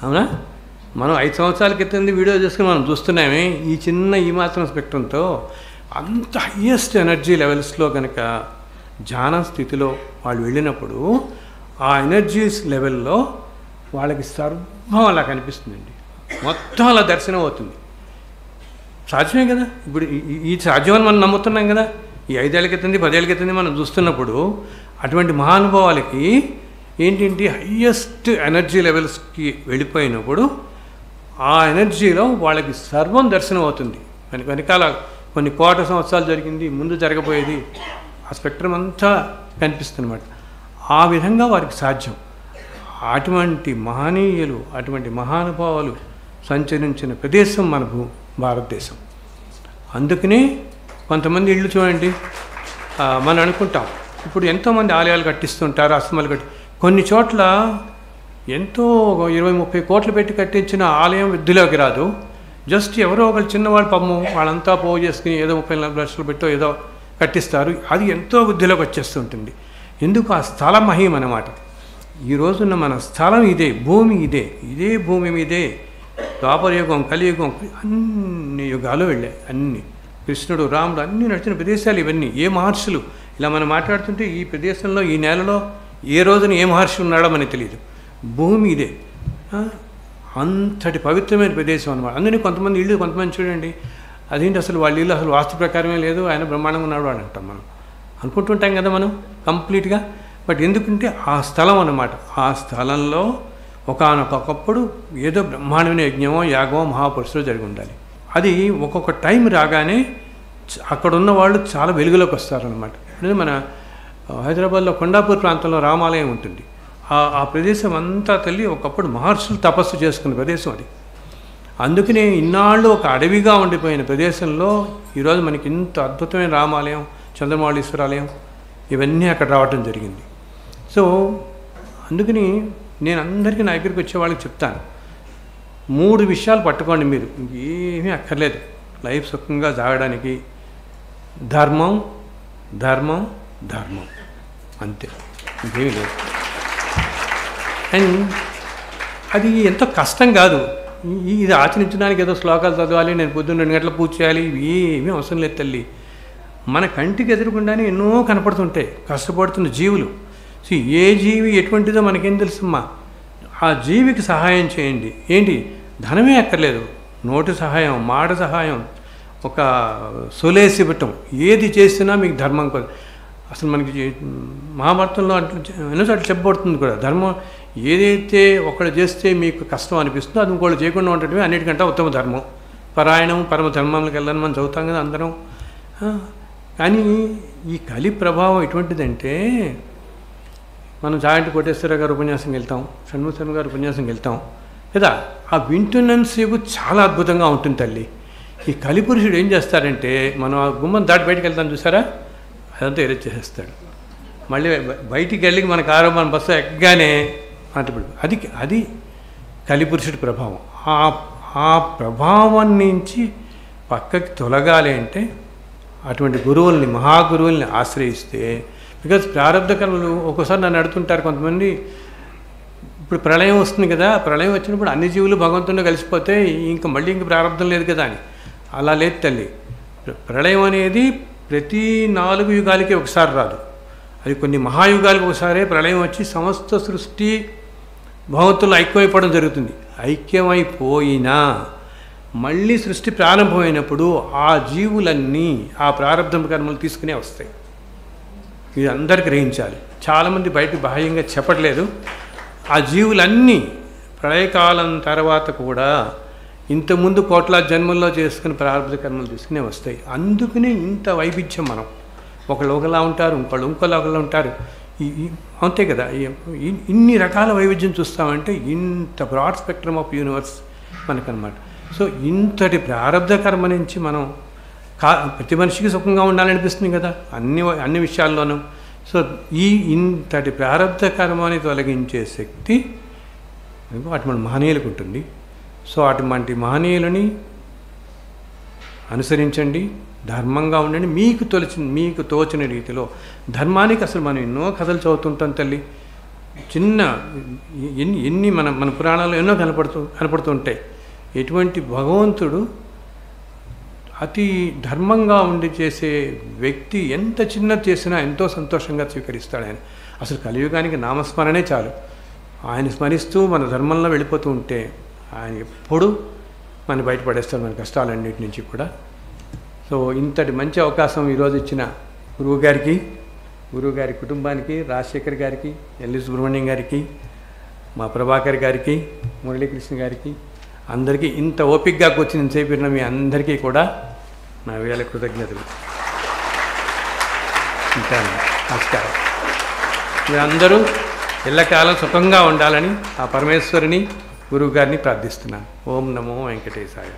అవునా? మనం 5 సంవత్సరాల క్రితం వీడియో చేసుకుని మనం చూస్తున్నామే. ఈ మాత్రం స్పెక్ట్రంతో అంత హయ్యెస్ట్ ఎనర్జీ లెవెల్స్లో కనుక ధ్యాన స్థితిలో వాళ్ళు వెళ్ళినప్పుడు ఆ ఎనర్జీస్ లెవెల్లో వాళ్ళకి సర్వం అలా కనిపిస్తుందండి. మొత్తం అలా దర్శనం అవుతుంది. సాధ్యమే కదా. ఇప్పుడు ఈ సాధ్యమని మనం నమ్ముతున్నాం కదా. ఈ 5 ఏళ్ల క్రితం 10 ఏళ్ల క్రితం మనం చూస్తున్నప్పుడు అటువంటి మహానుభావాలకి ఏంటి హయ్యెస్ట్ ఎనర్జీ లెవెల్స్కి వెళ్ళిపోయినప్పుడు ఆ ఎనర్జీలో వాళ్ళకి సర్వం దర్శనం అవుతుంది. వెనకాల కొన్ని కోట్ల సంవత్సరాలు జరిగింది, ముందు జరగబోయేది, ఆ స్పెక్ట్రమ్ అంతా కనిపిస్తుందన్నమాట. ఆ విధంగా వారికి సాధ్యం. అటువంటి మహనీయులు, అటువంటి మహానుభావులు సంచరించిన ప్రదేశం మన భారతదేశం. అందుకనే కొంతమంది ఇళ్ళు చూడండి, మనం అనుకుంటాం ఇప్పుడు ఎంతోమంది ఆలయాలు కట్టిస్తుంటారు, ఆశ్రమాలు కొన్ని చోట్ల ఎంతో 20-30 కోట్లు పెట్టి కట్టించిన ఆలయం వృద్ధిలోకి రాదు. జస్ట్ ఎవరో ఒకరు చిన్నవాళ్ళు పాపం వాళ్ళంతా పోగు చేసుకుని ఏదో 30-40 లక్షలు పెట్టో ఏదో కట్టిస్తారు, అది ఎంతో వృద్ధిలోకి వచ్చేస్తుంటుంది. ఎందుకు? ఆ స్థల మహిమ అన్నమాట. ఈ రోజున్న మన స్థలం ఇదే, భూమి ఇదే భూమి మీదే ద్వాపరయుగం, కలియుగం, అన్ని యుగాలు వెళ్ళాయి. అన్ని కృష్ణుడు, రాముడు అన్నీ నడిచిన ప్రదేశాలు ఇవన్నీ. ఏ మహర్షులు ఇలా మనం మాట్లాడుతుంటే ఈ ప్రదేశంలో, ఈ నేలలో ఏ రోజున ఏ మహర్షి ఉన్నాడో మనకి తెలియదు. భూమి ఇదే. అంతటి పవిత్రమైన ప్రదేశం అనమాట. అందుకని కొంతమంది ఇళ్ళు, కొంతమంది చూడండి అదేంటి అసలు వాళ్ళ ఇల్లు అసలు వాస్తు ప్రకారమే లేదు, ఆయన బ్రహ్మాండంగా ఉన్నాడు అని అంటాం. మనం అనుకుంటుంటాం కదా మనం కంప్లీట్గా. బట్ ఎందుకంటే ఆ స్థలం అన్నమాట, ఆ స్థలంలో ఒకనొకప్పుడు ఏదో బ్రహ్మాండమైన యజ్ఞమో యాగమో మహాపురుషులు జరిగి ఉండాలి. అది ఒక్కొక్క టైం రాగానే అక్కడ ఉన్న వాళ్ళు చాలా వెలుగులోకి వస్తారనమాట. అంటే మన హైదరాబాద్లో కొండాపూర్ ప్రాంతంలో రామాలయం ఉంటుంది. ఆ ప్రదేశం అంతా తల్లి ఒకప్పుడు మహర్షులు తపస్సు చేసుకున్న ప్రదేశం అది. అందుకనే ఇన్నాళ్ళు ఒక అడవిగా ఉండిపోయిన ప్రదేశంలో ఈరోజు మనకి ఇంత అద్భుతమైన రామాలయం, చంద్రమౌళీశ్వరాలయం ఇవన్నీ అక్కడ రావటం జరిగింది. సో అందుకని నేను అందరికీ నా దగ్గరికి వచ్చే వాళ్ళకి చెప్తాను, 3 విషయాలు పట్టుకోండి మీరు, ఏమీ అక్కర్లేదు లైఫ్ సుఖంగా సాగడానికి. ధర్మం, ధర్మం, ధర్మం, అంతే, ఇంకేమీ లేదు. అండ్ అది ఎంతో కష్టం కాదు. ఇది ఆచరించడానికి ఏదో శ్లోకాలు చదవాలి, నేను పొద్దున్న 2 గంటల పూజ చేయాలి, ఏమీ అవసరం లేదు తల్లి. మన కంటికి ఎదురుకుండానే ఎన్నో కనపడుతుంటాయి కష్టపడుతున్న జీవులు. సో ఏ జీవి ఎటువంటిదో మనకేం తెలుసమ్మా. ఆ జీవికి సహాయం చేయండి. ఏంటి, ధనమే అక్కర్లేదు, నోటి సహాయం, మాట సహాయం, ఒక సొలేసి ఇవ్వటం, ఏది చేసినా మీకు ధర్మం. అసలు మనకి మహాభారతంలో ఎన్నోసార్లు చెప్పబడుతుంది కూడా, ధర్మం ఏదైతే ఒకళ్ళు చేస్తే మీకు కష్టం అనిపిస్తుందో అది ఇంకోళ్ళు చేయకుండా ఉండటమే అన్నిటికంటే ఉత్తమ ధర్మం. పరాయణం పరమ ధర్మంలోకి వెళ్ళని మనం చదువుతాం కదా అందరం. కానీ ఈ కలి ప్రభావం ఎటువంటిదంటే, మనం జాయింట్ కోటేశ్వరరావు గారు ఉపన్యాసం వెళ్తాం, షణ్ముఖ శర్మ గారు ఉపన్యాసం వెళ్తాం కదా, ఆ వింటున్నంతసేపు చాలా అద్భుతంగా ఉంటుంది తల్లి. ఈ కలిపురుషుడు ఏం చేస్తాడంటే, మనం ఆ గుమ్మం దాటి బయటకు వెళ్తాం చూసారా, అదంతా ఎరేజ్ చేసేస్తాడు. మళ్ళీ బయటికి వెళ్ళి మనకు ఆరోగ్యం బస్సు ఎక్కగానే అంటే అది కలిపురుషుడి ప్రభావం. ఆ ప్రభావం నుంచి పక్కకి తొలగాలి అంటే అటువంటి గురువుల్ని, మహాగురువుల్ని ఆశ్రయిస్తే, బికాజ్ ప్రారంభ కర్మలు ఒక్కోసారి నన్ను అడుగుతుంటారు కొంతమంది, ఇప్పుడు ప్రళయం వస్తుంది కదా, ప్రళయం వచ్చినప్పుడు అన్ని జీవులు భగవంతుడిలో కలిసిపోతే ఇంకా మళ్ళీ ఇంక ప్రారంభం లేదు కదా అని. అలా లేదు తల్లి. ప్రళయం అనేది ప్రతి 4 యుగాలకి ఒకసారి రాదు, అది కొన్ని మహాయుగాలకు ఒకసారి ప్రళయం వచ్చి సమస్త సృష్టి భగవంతులు ఐక్యమైపోవడం జరుగుతుంది. ఐక్యమైపోయినా మళ్ళీ సృష్టి ప్రారంభమైనప్పుడు ఆ జీవులన్నీ ఆ ప్రారంభ కర్మలు తీసుకునే వస్తాయి. ఇది అందరు గ్రహించాలి. చాలామంది బయట బాహ్యంగా చెప్పట్లేదు. ఆ జీవులన్నీ ప్రళయకాలం తర్వాత కూడా ఇంతకుముందు కోట్ల జన్మల్లో చేసుకుని ప్రారంభ కర్మలు తీసుకునే వస్తాయి. అందుకనే ఇంత వైవిధ్యం. మనం ఒకళ్ళు ఒకలా ఉంటారు, ఇంకోళ్ళు ఒకలా ఉంటారు, అంతే కదా. ఇన్ని రకాల వైవిధ్యం చూస్తామంటే ఇంత బ్రాడ్ స్పెక్ట్రమ్ ఆఫ్ యూనివర్స్ మనకన్నమాట. సో ఇంతటి ప్రారంభ కర్మ నుంచి మనం ప్రతి మనిషికి సుఖంగా ఉండాలనిపిస్తుంది కదా అన్ని విషయాల్లోనూ. సో ఇంతటి ప్రారంభ కర్మని తొలగించే శక్తి అటువంటి మహనీయులకు ఉంటుంది. సో అటువంటి మహనీయులని అనుసరించండి, ధర్మంగా ఉండండి. మీకు తోచిన రీతిలో ధర్మానికి అసలు మనం ఎన్నో కథలు చదువుతుంటాం తల్లి. చిన్న ఎన్ని మన పురాణాల్లో ఎన్నో కనపడుతూ ఉంటాయి. ఎటువంటి భగవంతుడు అతి ధర్మంగా ఉండి చేసే వ్యక్తి ఎంత చిన్నది చేసినా ఎంతో సంతోషంగా స్వీకరిస్తాడు ఆయన. అసలు కలియుగానికి నామస్మరణే చాలు. ఆయన స్మరిస్తూ మన ధర్మంలో వెళ్ళిపోతూ ఉంటే ఆయన ఎప్పుడు మన బయటపడేస్తాడు మన కష్టాలన్నిటి నుంచి కూడా. సో ఇంతటి మంచి అవకాశం ఈరోజు ఇచ్చిన గురువుగారి కుటుంబానికి, రాజశేఖర్ గారికి, ఎల్లి సుబ్రహ్మణ్యం గారికి, మా ప్రభాకర్ గారికి, మురళీకృష్ణ గారికి, అందరికీ ఇంత ఓపికగా కూర్చుని చేపిన మీ అందరికీ కూడా నా వేల కృతజ్ఞతలు. ఉంటాను. నమస్కారం. మీరందరూ ఎల్లకాలం సుఖంగా ఉండాలని ఆ పరమేశ్వరుని, గురువు గారిని ప్రార్థిస్తున్నాను. ఓం నమో వెంకటేశాయ.